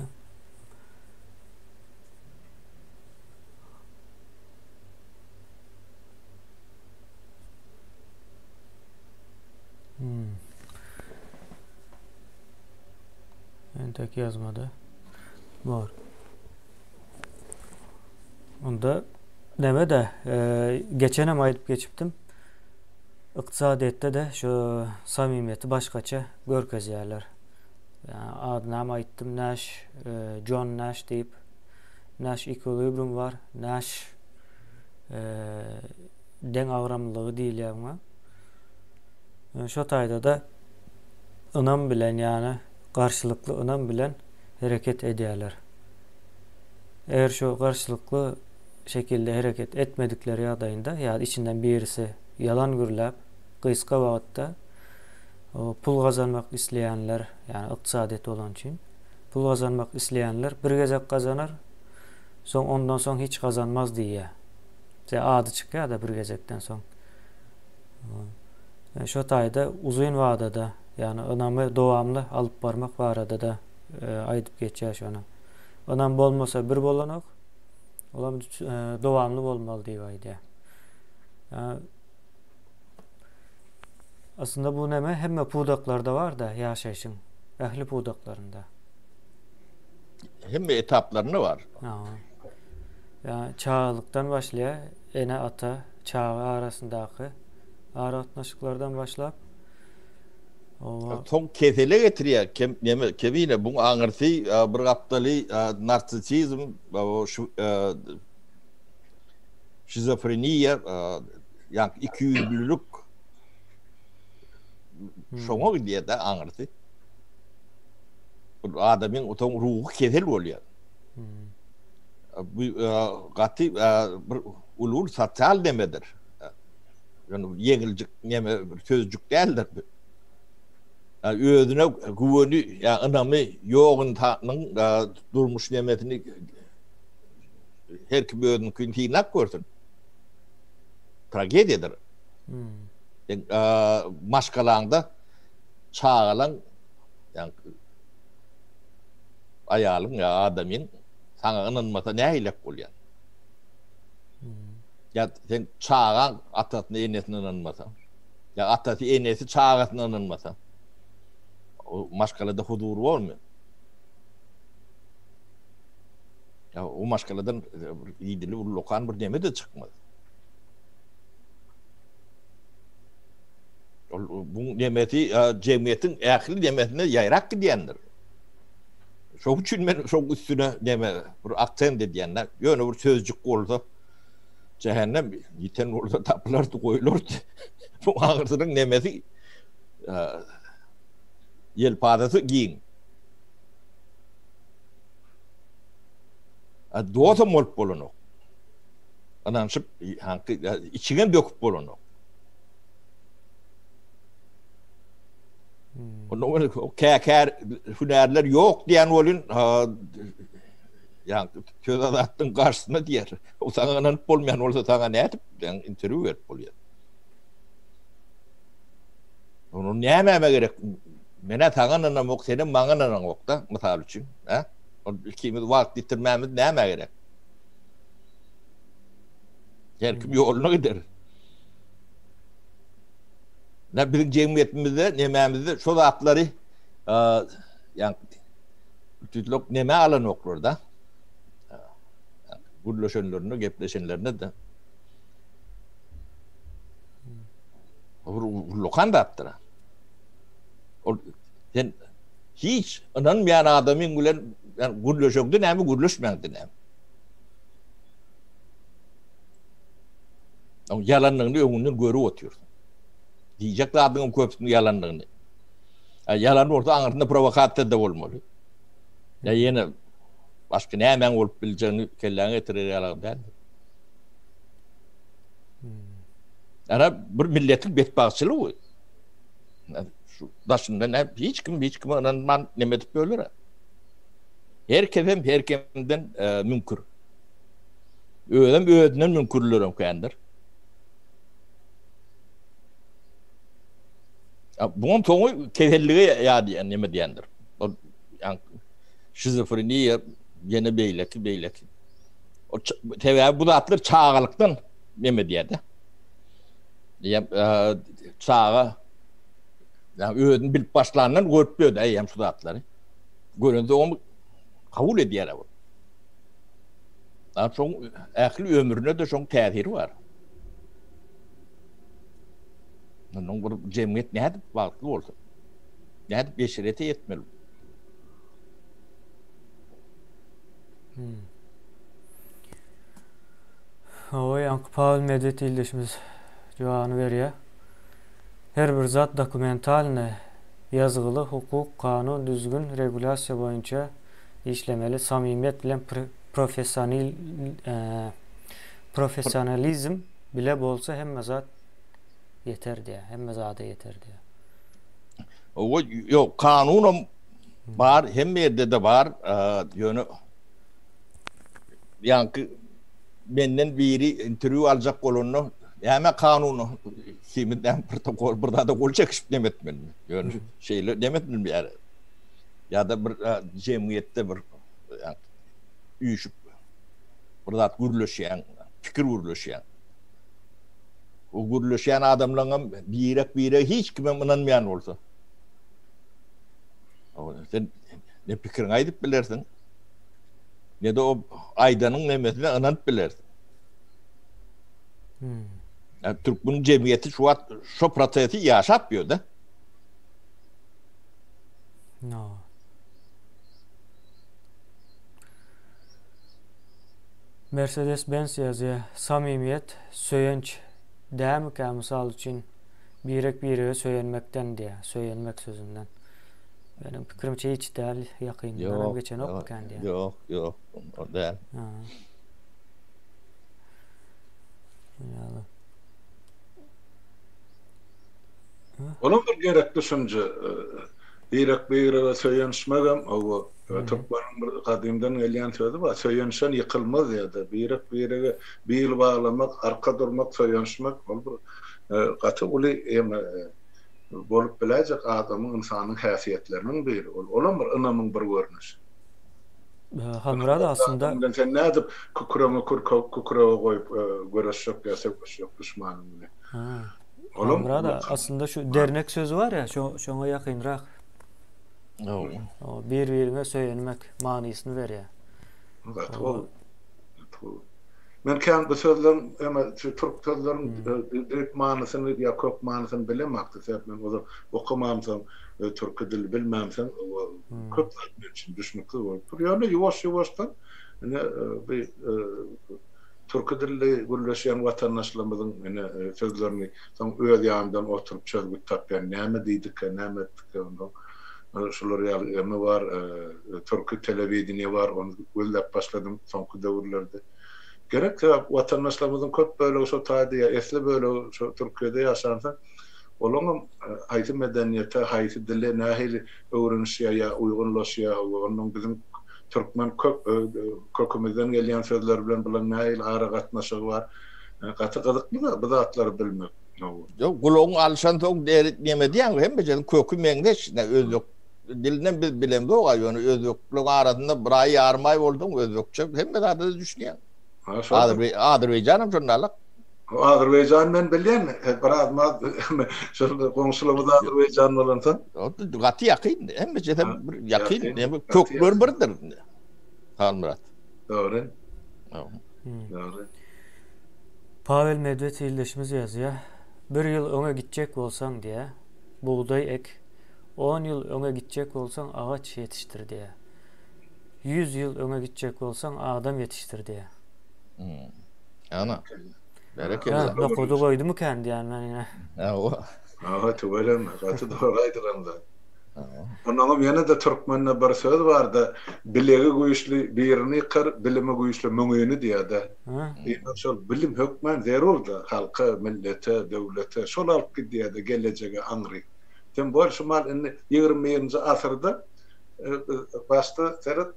Entek yazmadı. Var. Onda deme de geçenem ayıp geçipdim. İktisadiyette de şu samimiyeti başkaça görkezýärler. Yani adına ayıttım Nash, John Nash deyip Nash equilibrium var. Nash den avramlığı değil yani. Şu taýda da ınam bilen yani karşılıklı ınam bilen hareket edýärler. Eğer şu karşılıklı şekilde hareket etmedikleri ýagdaýynda ya içinden birisi yalan gürläp gysga wagtda pul gazanmak isleýänler, yani ykdysadyet bolan üçin pul gazanmak isleýänler bir gezek gazanar, soň ondan soň hiç gazanmaz diýär. Ady çykýar da bir gezekden soň. Şu taýda uzun wagtda, yani ynamy dowamly alyp barmak barada da aýdyp geçýär şonu. Ynam bolmasa bir bolanok, olam dowamly bolmaly diýip aýdýar. Aslında bu näme hemme pudaklarda var da ýaşaýşyň ähli pudaklarında. Hemme etaplarına var. Yani çağlıktan başlaýar, ene ata çağı arasındaky aratnaşyklardan başlap Son kesele getirýär. Kebine bu aňyrsy bir gapdaly narsisizm, şizofreniýa, ýa-ni 200'lük şoňa gidiýär da aňyrsy. adamın o ruhu kesil oluyor. Bu gatı bir ulul sosyal demedir. Yani yengilcik neme sözcük değildir. Özüne güveni ya anamı yoğun tanın durmuş nimetini her kim özünün kıynak görsün. Tragediyadır. Maşkalanda çağılan yani ayalın ya adamın sana inanmasa ne hilek oluyor. Ya sen çağıran atasını enesine inanmasa. Ya atası enesi çağıratına inanmasa. O maşkalada huzuru olmuyor. Ya o maşkaladan idili lokan bir deme de çıkmaz. Bu demeti cemiyetin ehli demetine yayrak gidiyendir. Çok için ben çok üstüne deme bir aksen de diyenler. Yönü bir sözcük olsa cehennem yiten orada tapılar da koyulurdu. Bu ağırsının demeti yelpadası giyin. Doğata molup bolunu. Anansıp içine döküp bolunu. O kâkâr hünerler yok diyen olun yani köz adattın karşısına diyer. O sana ananıp olmayan olsa sana ne edip yani interview verip oluyor. Onu ne yememe gerek? Mene sana ananamok, senin bana ananamok da misal için. İkimiz vakit bitirmemiz ne yememe gerek? Her kim yoluna gider. Ne bizim cemiyetimizde, nememizde şu zatları yani tütlük neme alan okur da gürleşenlerini, gepleşenlerini de lokan da attıra. Sen hiç inanmayan adamın gülen yani gürleşekti nemi gürleşmekti nemi. Ama yalanlığını önünden görü oturuyorsun. Diyecek de adının köpüsünün yalanlığını. Yalan orta anırtında provokatör de olmalı. Ya yine başka ne hemen olup bileceğini kellene getirir yalan değil. Yani bir milletin betbağçılığı o. Şu daşında ne hiç kim inanman nemetip ölür. Herkemden münkür. Öğünden münkürlürüm kendir. Bunun tonu kehelliğe ya diyen neme diyendir. Yani şizofreni yine beyleki. O tevavi bu da atlar çağalıktan neme diyedi. Çağa yani öğüdün bilip başlarından görüp eyyem şu da atları. Görünce onu kabul ediyor. Yani çok ehli ömrüne de çok tehiri var. Onun bu cemiyet ne edip vakti olsa. Ne edip beşerete yetmeli. O yankı Paul medet ildeşimiz cevabını veriyor. Her bir zat dokumentalne yazılı hukuk, kanun, düzgün regulasyon boyunca işlemeli. Samimiyet bilen profesyonalizm bile bolsa hem zat yeter diye. Hem zada yeter diye. O yok kanunum var hem yerde de var yönü yankı benden biri interview alacak olunu hemen kanunu kimden protokol burada da gol çekişip demetmen yani şeyle demetmen bir yer ya da bir cemiyette bir yani uyuşup burada gürleşen fikir gürleşen o gürleşen adamların bire hiç kime inanmayan olsa sen ne fikrin aydıp bilirsin ne de o aydanın nemesine inanıp bilirsin. Yani Türk'ün cemiyeti şu prosesi yaşatmıyor da. No. Mercedes-Benz yazıyor. Samimiyet, söyönç değil mi ki misal için birek bireye söylenmekten diye. Söylenmek sözünden. Benim pikrimçe hiç däl ýakyndan geçen ok kendi. Yok. O da. Ha. Ýaly. Onun bir gerekli düşünce direk beýre söýenişmegem o Türkmenin bir kadymdan gelýän sözi bar. Söýenişen ýykylmaz ýa-da beýrege beýil baglamak, arka durmak, söýenişmek ol bir gaty uly bolup biläjek adamyň insanyň häsiýetleriniň biri. Olam bir ynamyň bir görnüşi. Hanmurad aslında sen nädip kukurama goýup göreşik ýa-da düşmanyň bilen. Hanmurad aslında şu dernek sözü var ya, şoňa ýakynrak. O bir-birine söýenmek manysyny berýär. Men kan bu sözlerin şu Türk sözlerin direkt manysyny ýa köp manysyny bilemekdi. Sebäp men okumamsam, türk dili bilmemsem köp için düşmekde bolup. Ýani ýuwaş-ýuwaşdan bir türk dilli gürleşýän watandaşlarymyzyň sözlerini soň öz ýanyndan oturup çözgüp tapýan näme diýdik, näme etdik. Şular ýaly var, türk telewizioni var, onu gözläp başladym soňky döwürlerde. Gerek watandaşlarymyzyň köp böyle o taýda esli böyle şu Türkiýede ýaşansa, olaňam haýsy medeniýete, haýsy dile nähili öwrenişýär ýa uýgunlaşýar, onuň bizim Türkmen kökümizden gelýän sözler bilen bilen nähili ara gatnaşygy var. Gaty gyzykly da bu zatları bilmek. Yok, gulagyň alşan soň näme diýen hem bejen kökü meňdeş özlük dilinden bilemdi o ýöne özlüklük arasynda bir ay ýarmay boldum özlükçe hem de zady düşünýän. Azerbaycanım şondalyk. Azerbaycan men bilýän, biraz maz şol goňşulygymyz Azerbaycan bolansa. O gaty ýakyn, hem bejen bir ýakyn, hem kök birdir. Hanmurat. Doğru. Doğru. Pavel Medved ildeşimiz ýazýar. 1 ýyl öňe gitjek bolsaň diýe, buğday ek. 10 ýyl öňe gitjek bolsaň agaç ýetişdir diýe. 100 ýyl öňe gitjek bolsaň adam ýetişdir diýe. Ana. Bereketli. Ha, okudu goýdumy kendi ýani. Tuvalan, gaty doğru aýdyranda. Ondan ýene de türkmenne bir söz bardy. Bilegi güýçli birini ýykar, bilimi güýçli möňüni diýär-de. Şol bilim hökmen zerurda halka, millete, döwlete şol alyp gidýär-de gelejege aňry. Tem bol şumal 20-nji asyrda başda seret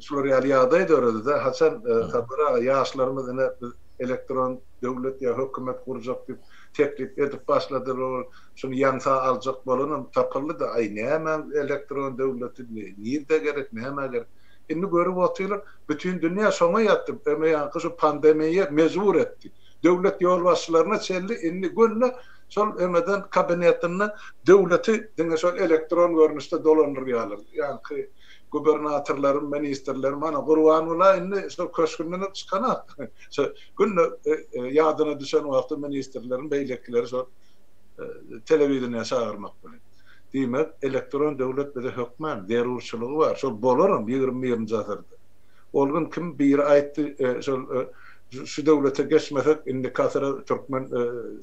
şular ýaly dörede haçan habara ýaşlarymyz elektron döwlet ýa hökümet kurjak diýip teklip edip başladylar. Şunu ýansa aljak bolanam tapyldy da ay näme elektron döwleti näde gerek, näme gerek. Indi görüp oturýar, bütün dünýä şoňa ýatdy. Ýa-ni şu pandemiýe mezbur etdi. Döwlet ýolbaşçylaryna çeldi, indi gönle şol emeden kabinetinden döwleti diňe şol elektron görnüşde dolandyrýarlar. Ýani gubernatörlerim, ministerlerim ana gurban ola indi şol köşkünden çykanat. Günne ýadyna düşen wagtda ministerlerin beýlekleri şol telewizionyna çağırmak bilen. Diýmek elektron döwlet bize hökmen zerurçylygy bar. Şol bolaram 20-nji asyrda. Olgun kim bir aýtdy şol şu döwlete geçmesek indi kasara türkmen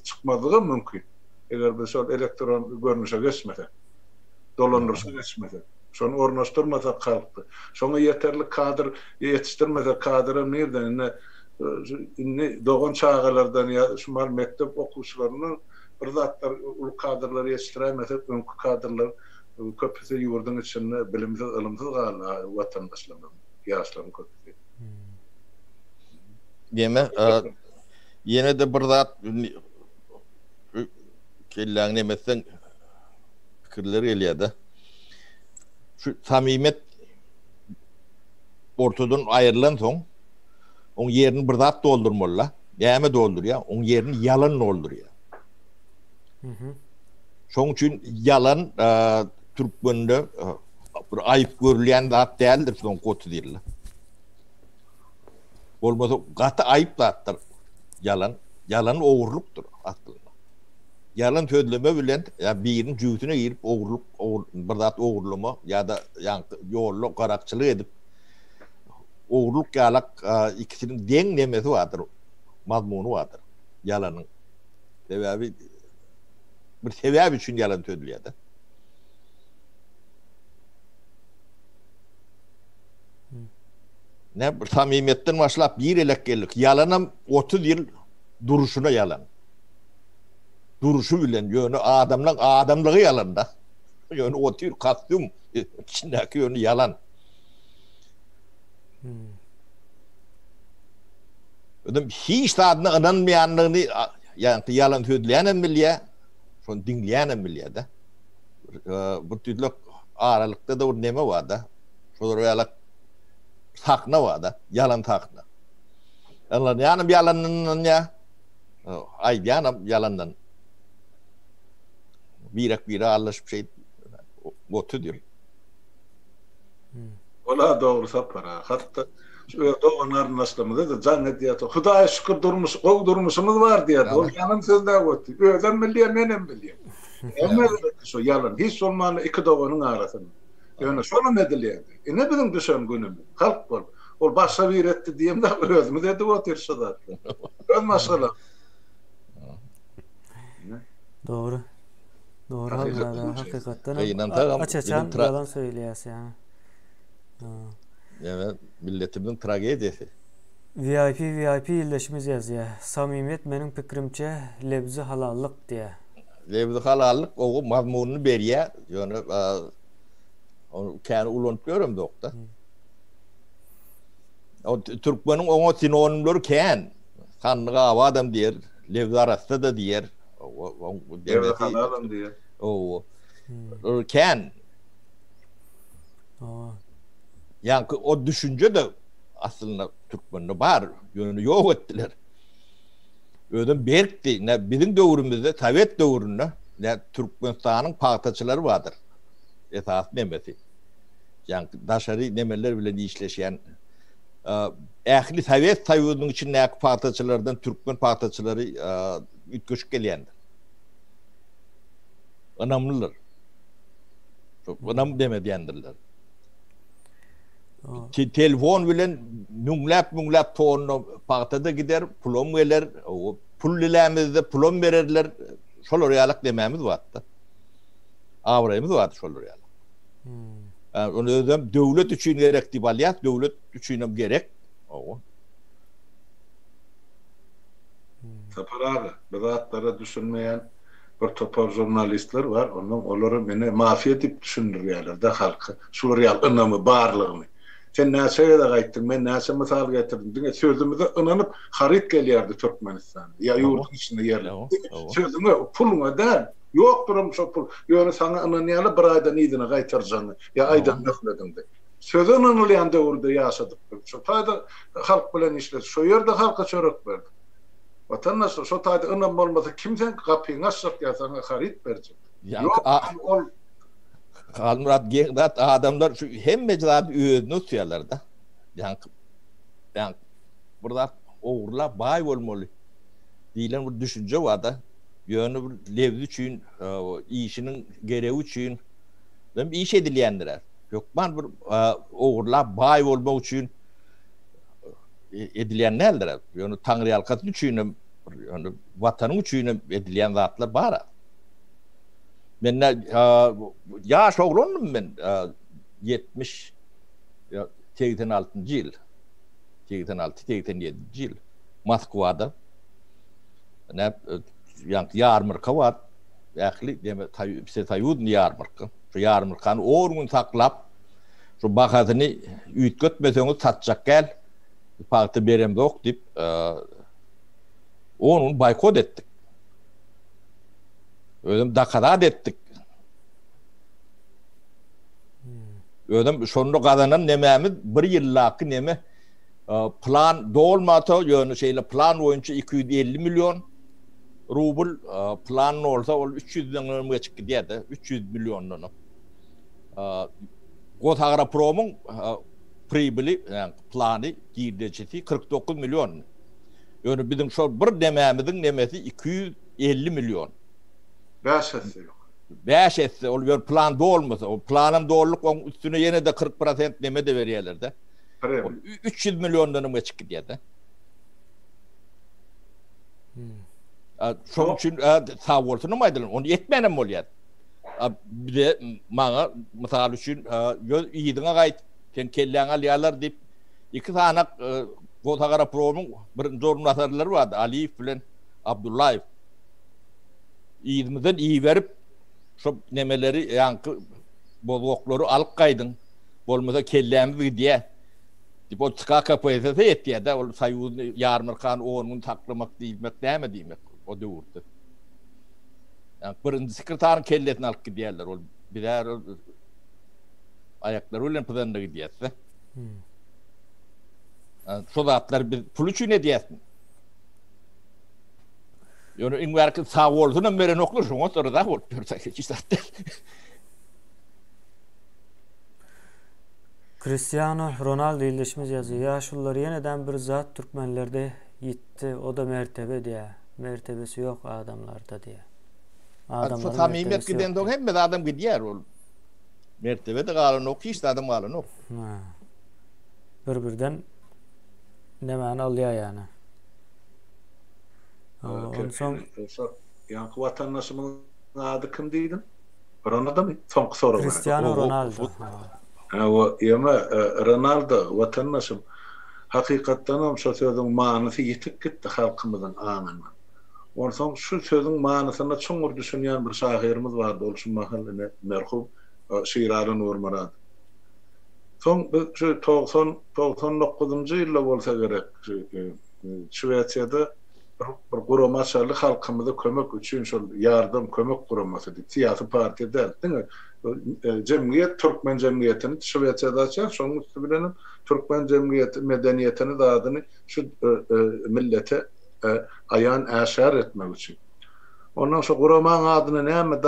çykmadygy mümkin. Eger biz şol elektron görnüşe geçmesek, dolandyrışa geçmesek, şonu ornaşdyrmasak halkdy. Şoňa ýeterli kadr ýetişdirmesek kadra nerden indi dogan çağalardan ýa şumal mektep okuwçylarynyň bir zatlar ulu kadrlary ýetişdiremesek, öňkü kadrlar köpüse ýurdun içinde bilimsiz, ilymsiz galan watandaşlaryň, ýaşlaryň köpüse. Yine de bir zat kelläň nemesen pikirleri gelýär-de. Şu samimiyet ortadan ayrılan soň oň ýerini bir zat doldurmaly. Näme doldurýar? Oň ýerini ýalan doldurýar. Şoň üçin ýalan türkmende bir aýyp görülýän zat däldir şoň goty diýerler. Bolmasa gaty aýyp zatdyr. Yalan owurlukdur aslında. Yalan sözleme bilen ya birinin jüýtüne girip bir zat owurlama ya da ýollu garakçylyk edip owurluk ýalak ikisinin deň nemesi vardır. Mazmuny vardır. Yalanyň. Sebäbi bir sebäp üçin yalan sözlýär-de. Ne samimiyetten başlap bir elek geldik. Yalanım 30 yıl duruşuna yalan. Duruşu bilen yönü adamlığı yalan da. Yönü 30 yıl kastüm içindeki yönü yalan. Ödüm hiç tadına inanmayanlığını yani yalan söyleyenem bilye, son dinleyenem bilye de. Bu türlü aralıkta da o neme var da. Şolar yalan takna var da, yalan takna. Yani yalanın ya, ay yanım yalandan. Bir anlaşıp şey, botu diyor. Ola doğru sapara. Hatta doğanların aslamında da zannediyordu. Hudaya şükür durmuşumuz var diye. O yanım sözler koydu. Öden biliyor, benim biliyor. Ama şu yalan. Hiç olmayan iki doğanın arasında. Yani şunu ne dileydi? Ne bileyim düşen günümü? Halk bol. O başa bir etti diyeyim de özümü dedi o tirşadı. Öz masala. Doğru. Doğru. Hakikaten. Açaçan yalan söyleyesi yani. Evet, milletimin tragediyası. VIP illeşimiz yazıyor. Samimiyet benim fikrimce lebzi halallık diye. Lebzi halallık o mazmununu beriye. Yani onu kendi ulanıp görüyorum dokta. O Türkmenin o sinonimleri ken. Kanlığa adam diyer. Lebzi arasında da diyer. Lebzi halalım diyer. O ken. Yani o düşünce de aslında Türkmen'de var. Yönü yok ettiler. Ödüm berkti. Ne bizim dövrümüzde, Sovet dövründe ne Türkmenistan'ın partaçıları vardır. Esas nemesi. Yani daşarı nemeler bile işleşen ehli Sovet Soyuzu'nun içindeki partaçılardan Türkmen partaçıları ütköşük geliyendir. Önemliler. Çok önemli demediyendirler. Telefon bilen münglap tonunu partada gider, pulom gelir, pul ilemizde pulom verirler, şol oryalık dememiz vardı. Avrayımız vardı şol oryalık. Onu özüm devlet için gerekti baliyat, devlet için gerek. Sapar abi, bidatlara düşünmeyen bir topar jurnalistler var, onları beni mafya dip düşündürüyorlar da halkı. Şol oryalık önemi, bağırlığını. Sen näçe de gaýtdyň, men näçe mysal getirdim. Diňe sözümizde ynanyp harit gelýärdi Türkmenistanda. Ya ýurdun içinde ýerler. Sözüme puluňa da ýokdurum şo pul. Ýöne saňa ynanýaly bir aýdan ýydyna gaýtarjaňy. Ya aýdan nökledimdi. Sözü ynanylýan döwürde ýaşadyk. Şo taýda halk bilen işler. Şo ýerde halka çörek berdi. Vatandaş şo taýda ynanma bolmasa kimsen gapyňy açyp ýasaňa harit berjek. Ol Kalmurat Gehdat adamlar şu hem meclada özünü tutuyorlar da. Yani burada oğurla bay olmalı. Diyen bir düşünce var da. Yönü bir levzi için, işinin gereği için ben bir iş edilendiler. Yok ben bir oğurla bay olmak için edilen neler? Yani Tanrı halkası için, yani vatanın için edilen zatlar var. Ben yaş oğlum ben 86 yıl 86-87 yıl Moskva'da ne yani yarmarka var ähli deme Soyuzun yarmarka şu yarmarkanı orgun saklap şu bakadyny ütgötmeseňiz satjak gel parti berem yok dip onun boykot ettik. Ödüm dakadat ettik. Ödüm şonu kazanan nememiz bir yıllakı neme plan dolmata yönü şeyle plan oyuncu 250 milyon rubl plan olsa ol 300 milyon geçip gidiyordu. 300 milyonunu. Gotagara Pro'nun pribili yani planı girdecisi 49 milyon. Yani bizim şu bir nememizin nemesi 250 milyon. Beşesi yok. Beşesi oluyor plan dolmasa o planın doğruluk onun üstüne yine de 40% neme de veriyorlar da. 300 milyondan mı çıktı diye de. Şunun için sağ olsun mu aydılar? Onu yetmeyen mi oluyor? Bir de bana misal için iyidine gayet sen kelleğine alıyorlar deyip iki tane Fotogara Pro'nun birinci orunatörleri vardı. Aliyev bilen Abdullayev. İyimizden iyi verip şu nemeleri yankı bozokları alıp kaydın. Bolmasa kellemizdi diye. O çıka kapaysa etti ya da o sayıını yarmırkan onun taklamak demek demek o doğurdu. Yani birinci sekreterin kelletini alıp gidiyorlar. O birer ayakları öyle pızanda gidiyorsa. Sodatlar bir puluçu ne diyorsun? Yani in verki sağ olduğunu veren oklu şuna sonra da ol. Cristiano Ronaldo ilişimiz yazıyor. Ya şulları yeniden bir zat Türkmenlerde yitti. O da mertebe diye. Mertebesi yok adamlarda diye. Adamların samimiyet giden de hem de adam gidiyor ol. Mertebe de kalın ok işte adam kalın ok. Birden ne mani alıyor yani. Ondan sonra yankı vatandaşımın adı kim deydin? Ronaldo mı? Son soru var. Cristiano Ronaldo. O yema Ronaldo vatandaşım hakikaten o sözün manası yetip gitti halkımızın anına. Ondan şu sözün manasını çoğur düşünen bir şahirimiz vardı. Olsun mahalline merhum Şirarı Nur Murad. Son şu 99. yılda olsa gerek Şveçya'da bir guruma şarlı halkımıza kömek için yardım kömek kuruması dedi. Siyasi parti değil mi? Cemiyet Türkmen cemiyetini Şveçya'da açar. Şonun üstüne Türkmen cemiyeti medeniyetini de adını şu millete ayağın aşar etmek için. Ondan sonra Kur'an adını neyme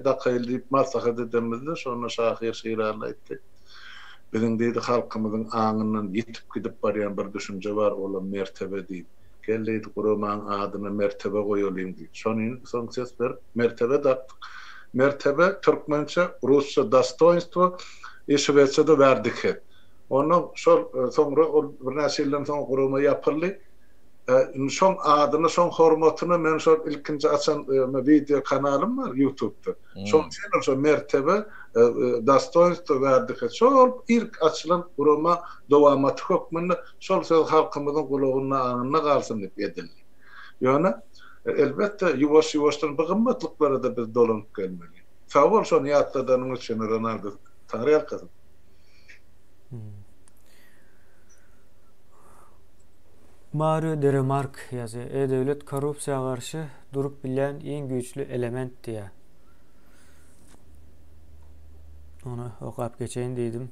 dakılayıp maslahat edemizdi. Sonra şahir şiirlerle etti. Bizim deydi halkımızın anından yitip gidip barayan bir düşünce var olan mertebe değil. Kelleydi Kur'an adını mertebe koyulayım diye. Son ses ver mertebe daktık. Mertebe Türkmençe, Rusça dostoinstvo i Şveçya'da verdik et. Onu sonra bir nesilden sonra kuruma yapıldı. Son adını, son hormatını men son ilkinci açan video kanalım var YouTube'da. Son mertebe dostoinstvo verdik et. Son ilk açılan kuruma devamatı hükmünde son söz halkımızın kulağına anına kalsın deyip edildi. Yani elbette yavaştan bu kımmetlikleri da biz dolanıp gelmeli. Sağ ol son yatladığının için Ronaldo tarih arkasın. Mario Deremark yazıyor. Devlet korrupsiya karşı durup bilen en güçlü element diye. Onu okuyup geçeyim dedim.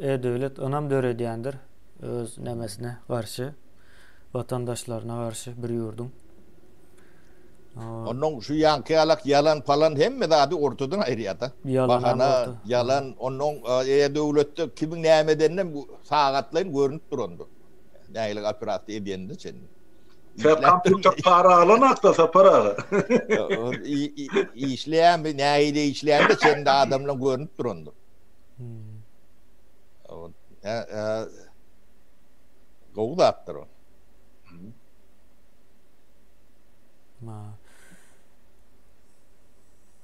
Devlet anam döre diyendir. Öz nemesine karşı. Vatandaşlarına karşı bir yurdum. Onun şu yankıyalık yalan falan hem mi daha ortadan ayrıyata? Bahana yalan onun devlette kimin neyemedeninden bu saatlerin görünüp durandı. Neylik operasyon ediyendi senin. Sen kompüter para alan aktasa para. İşleyen bir neyde işleyen de senin de adamla görünüp durandı. Kovda attır o.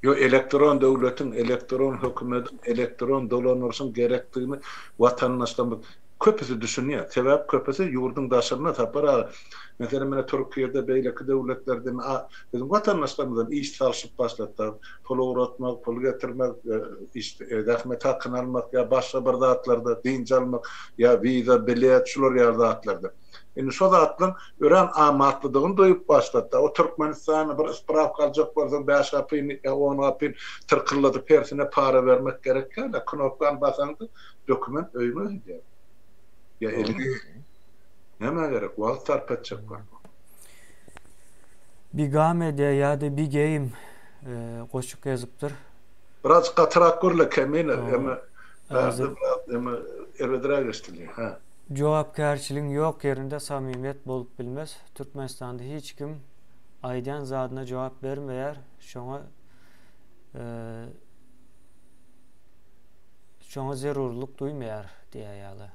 Yo elektron devletin, elektron hükümetin, elektron dolanırsın gerektiğini vatandaştan köpüsü düşünüyor. Sebep köpüsü yurdun daşlarına tapar. Mesela mene Türkiye'de beyleki devletlerde bizim vatandaşlarımızdan iş çalışıp başlattılar. Pulu uğratmak, pulu getirmek, rahmet hakkını almak ya başka bir dağıtlarda dinci almak ya viza, bilet, şular yer dağıtlarda. Yani şu dağıtlan öğren amatlılığını duyup başlattı. O Türkmenistan'a bir ispraf kalacak varsa 5 apin, 10 apin tırkılladı persine para vermek gerekir. Knopkan basandı, doküment öyme gidiyor. Ya elini hemen gerek, vaz tarp edecek var. Bir gamedya ya da bir game koşuk yazıptır. Biraz katrakurla kemin ama evedra gösteriyor. Cevapkarçılığın yok yerinde samimiyet bolup bilmez. Türkmenistan'da hiç kim aydan zadına cevap vermeyer. Şona zerurluk duymayar diye yalı.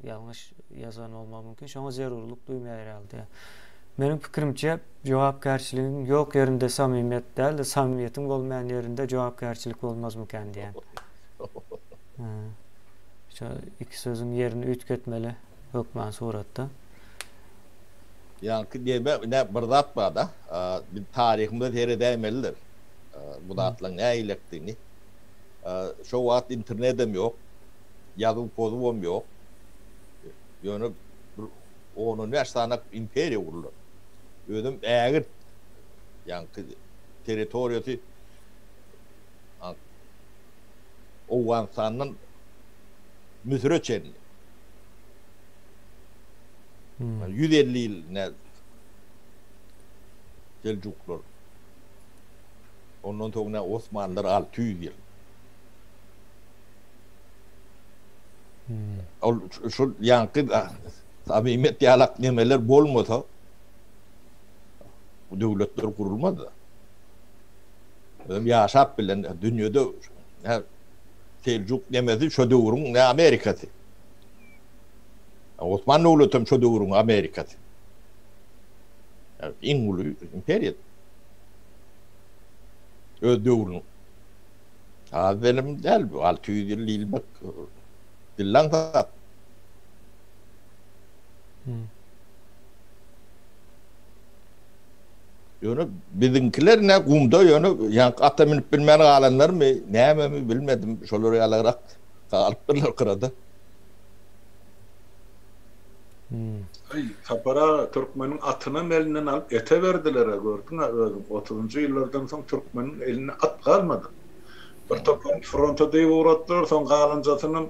Yanlış yazan olma mümkün. Şona zerurluk duymayar yalı diye. Benim fikrimce cevapkarçılığın yok yerinde samimiyet değil de samimiyetin olmayan yerinde cevapkarçılık olmaz mı kendi yani. Şu iki sözün yerini ütkötmeli hökmen suratda. Yankı deme ne birdat bada bir tarihimde tere demelidir. Bu da atlan ne elektiğini. Şu wagt internetim yok. Yazıp pozum yok. Yani onun yaştanak imperiya kurulur. Ödüm eğer yankı teritoriyası o insanın müsreçeni. 150 yıl ne Selçuklular. Ondan sonra Osmanlılar 600 yıl. Şu yankı samimiyet diyalak nemeler bolmasa bu devletler kurulmadı. Yaşap bilen dünyada Selçuk nemesi şu devrun ne Amerika'sı. Osmanlı ulutum şu devrun Amerika'sı. İngulu imperiya. Öz devrun. Benim değil bu 600 yıl ilmek dillan tat. Yani bizimkiler ne kumda yani ata minip bilmeyen alanlar mı ne mi bilmedim şoları alarak kalıptırlar kırada. Ay, Tapara Türkmenin atına elinden alıp ete verdiler gördün ha özüm. 30. yıllardan sonra Türkmenin eline at kalmadı. Bir toplam fronta diye uğrattılar son kalıncasının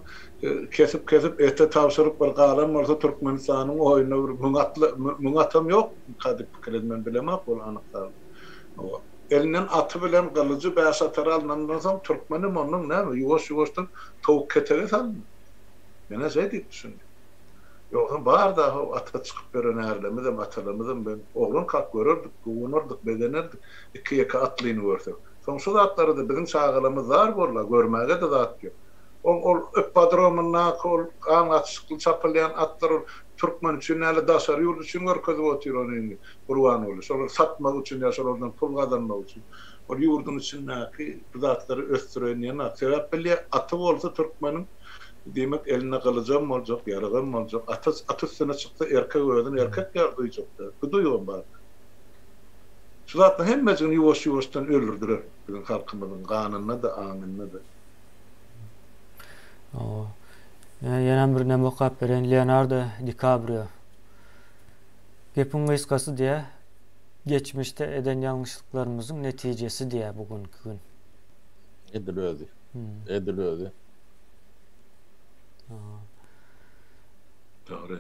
kesip ete tavşırıp bir kalan varsa Türkmenistan'ın oyuna bir müngatam yok. Kadip fikirden bilemek ol anıklar. Elinden atı bilen kılıcı beş atar alınandan sonra Türkmenim onun ne mi? Yuvaş-yuvaştan tavuk keteri saldı. Yine şey deyip düşündüm. Yoksa bağır da ata çıkıp verenerlemizim, atalamızım ben. Oğlum kalk görürdük, kuvunurduk, bedenerdik. İki yaka atlığını gördük. Sonuçta atları da bizim çağılamız var borla, görmeye de at yok. O öppadromunna, kan atışıklı çapalayan atlar Türkmen için öyle daşar, yurt için görközü oturuyor onun kurban olur. Sonra satmak için yaşar oradan pul kazanmak için. O yurdun içindeki bu atları östüreyen sebep belli atı olsa Türkmenin demek eline kalacağım olacak, yaragam olacak. At üstüne çıktı, erkek öğden, erkek yardıyacaktı. Bu duyuyorum bak. Şu zaten hemmecini yuvaş-yuvaştan öldürdüler. Bizim halkımızın kanına da, anına da. Yana bir neme kap veren Leonardo DiCaprio. Gepin kıskası diye geçmişte eden yanlışlıklarımızın neticesi diye bugünkü gün. Edilöydü. Edilöydü. Doğru.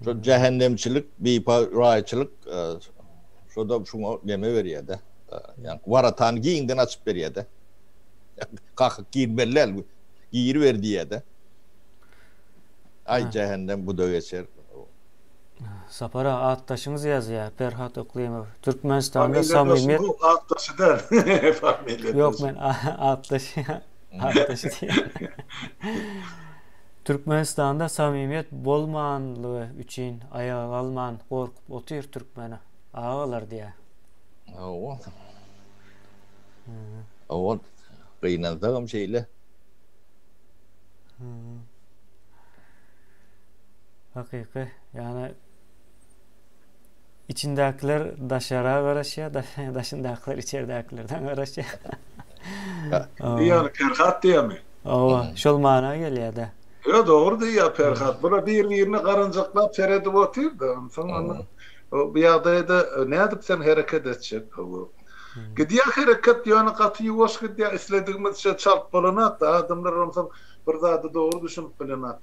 Şu cehennemçilik, biparayçılık şu da şuna neme veriyor da. Yani varatan giyinden açıp veriyor da. Kalkıp giyinmeliler giyiri verdiği de. Ay cehennem bu da geçer. Sapara Ağtaş'ınız yazıyor. Ferhat Oklayımov. Türkmenistan'da samimiyet... Ağtaş'ı der. Yok ben Ağtaş'ı diye. Türkmenistan'da samimiyet bolmanlığı için ayağa alman, korkup otur Türkmen'e. Ağalar diye. O kıynandığım şeyle. Hakiki. Yani içindekiler daşara karışıyor, daşındakiler içeridekilerden karışıyor. Yani Ferhat diye mi? Şol mana geliyor da. Ya doğru diyor Ferhat. Buna birbirine karıncaklar seredip oturuyor da. Sonra bir adayda ne edip sen hareket edecek? Gidiyor hareket yani katı yuvaş gidiyor. İstediğimiz şey çarp balana da adamlar olsa burada da doğru düşünüp balana.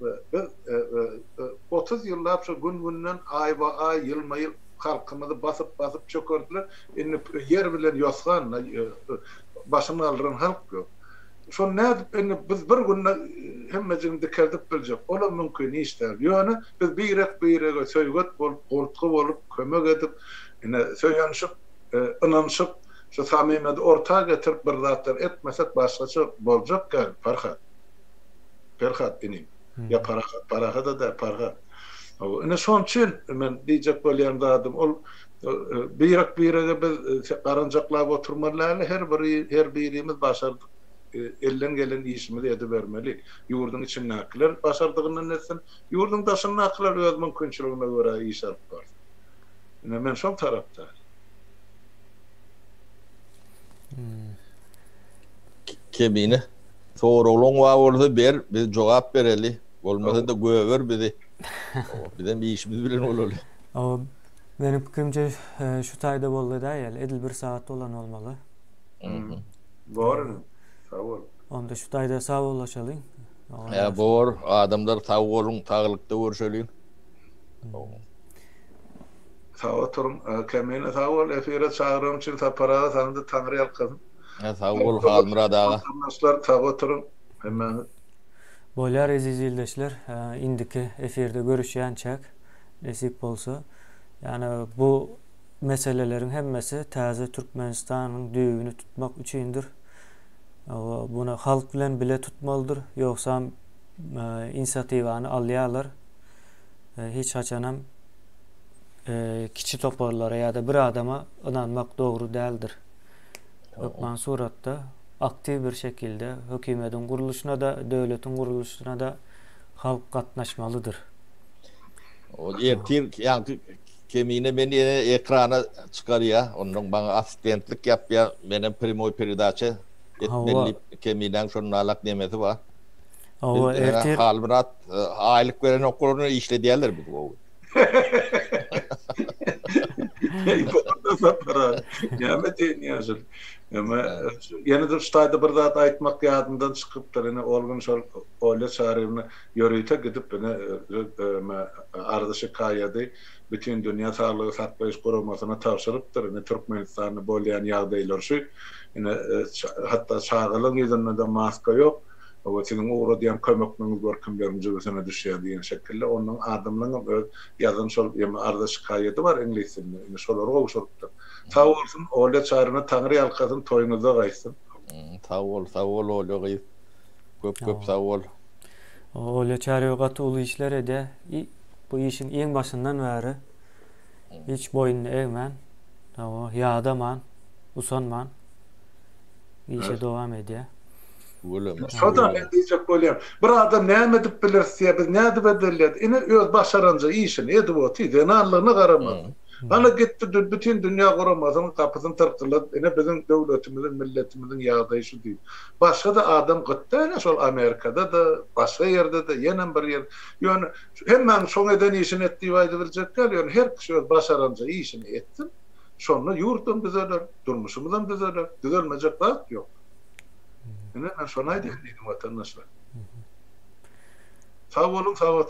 30 yıllar şu gün-günden ay yılma yıl halkımızı basıp çökerdiler. Yer bilen yosgan başını aldıran halk yok. Şu ne biz bir günde hemmecini dikerdip bilecek. Ola mümkün ister. Yani biz bir söylet bolup, korku bolup, kömek edip, söyyanışıp, inanışıp, şu samimiyeti ortaya getirip bir zatlar etmesek başkaça bolacak gel. Ferhat inim. Ya parahat da parahat. Son için ben diyecek bolyan da adım ol bir biz karıncaklar oturmalarla her birimiz başardık. elden gelen işimizi edip vermeli. Yurdun içindekiler başardığından etsin. Yurdun dışındakiler öz mümkünçülüğüne göre iş alıp var. Men şol tarafta. Kemine sorulun wa bolsa ber, biz jogap bereli. Bolmasa da göwer bizi. Bizden bir işimiz bilen olaly. O benim fikrimce şu taýda boldy da ýaly. Edil bir saat olan olmaly. Doğru. Sağ ol. Onda şu taýda sağ bolaşalyň. Ya bor adamlar taw bolun taglykda görüşelin. Sağ oturun. Kemine sağ ol. Efire çağırım için para sandı Tanrı yalkadın. Ya taw bol halmra daga. Arkadaşlar sağ oturun. Hemen Bolar aziz ýoldaşlar, indiki efirde görüşýänçek nesip bolsa, yani bu meselelerin hemmesi täze Türkmenistanyň düýbüni tutmak üçindir. Bunu halk bilen bile tutmalıdır. Yoksa inisiativany alýarlar. Hiç haçanam kiçi toparlara ya da bir adama inanmak doğru değildir. Öpman suratda aktif bir şekilde hökümetin kuruluşuna da, devletin kuruluşuna da halk katnaşmalıdır. O ertir yani Kemine beni ekrana çıkarıyor. Onun bana asistentlik yapıyor. Benim primo peridaçı etmeli Kemine'den şunlarlak demesi var. O ertir halmrat aylık veren okulunu işlediyorlar biz bu. Bu da para. Nimet ediyorsun. Ama yine de ştaýda bir zat aýtmak ýadyndan çykypdyr. Ene olgun şol öyle çaryny ýörüýte gidip ene ardaşy kaýady. Bütün dünýä saglygy saklaýyş guramasyna tapşyrypdyr. Ene Türkmenistanyny bolýan ýagdaýlar şu. Ene hatda çağılyň ýüzünde de maska ýok. O senin uğrayan kömeklerini görkemlerin cübesine düşüyor diyen şekilde onun adımlarının yazın şol arada şikayeti var İngilizcinde. Şoları oğuşuruptur. Sağ olsun öyle çağrına Tanrı yalkasın toyunuza kaysın. Sağ ol öyle köp sağ ol. Öyle çağrı katı ulu işlere de bu işin en başından beri hiç boynunu eğmen, yağdaman, usanman işe devam ediyor. Şoda ben diyecek bolýar. Bir adam näme edip bilirse, biz näde bedelýär. Ine öz başarınca işini edip otydy, narlygyny garamaz. Ana gitdi bütün dünýä guramasynyň kapysyny tyrkylap, ine bizim döwletimiziň, milletimiziň ýagdaýy şu diýip. Başga da adam gitdi, şol Amerikada da, başga ýerde de, ýene bir ýer. Ýöne hemmen şoň eden işini etdiği waýda biljekler, ýöne her kişi öz başarınca işini etdi. Şonu ýurdum düzeler, durmuşymyzdan düzeler, düzelmejek zat ýok. Ben şonaydı dedim vatandaşlar. Sağ olun, sağ oturun.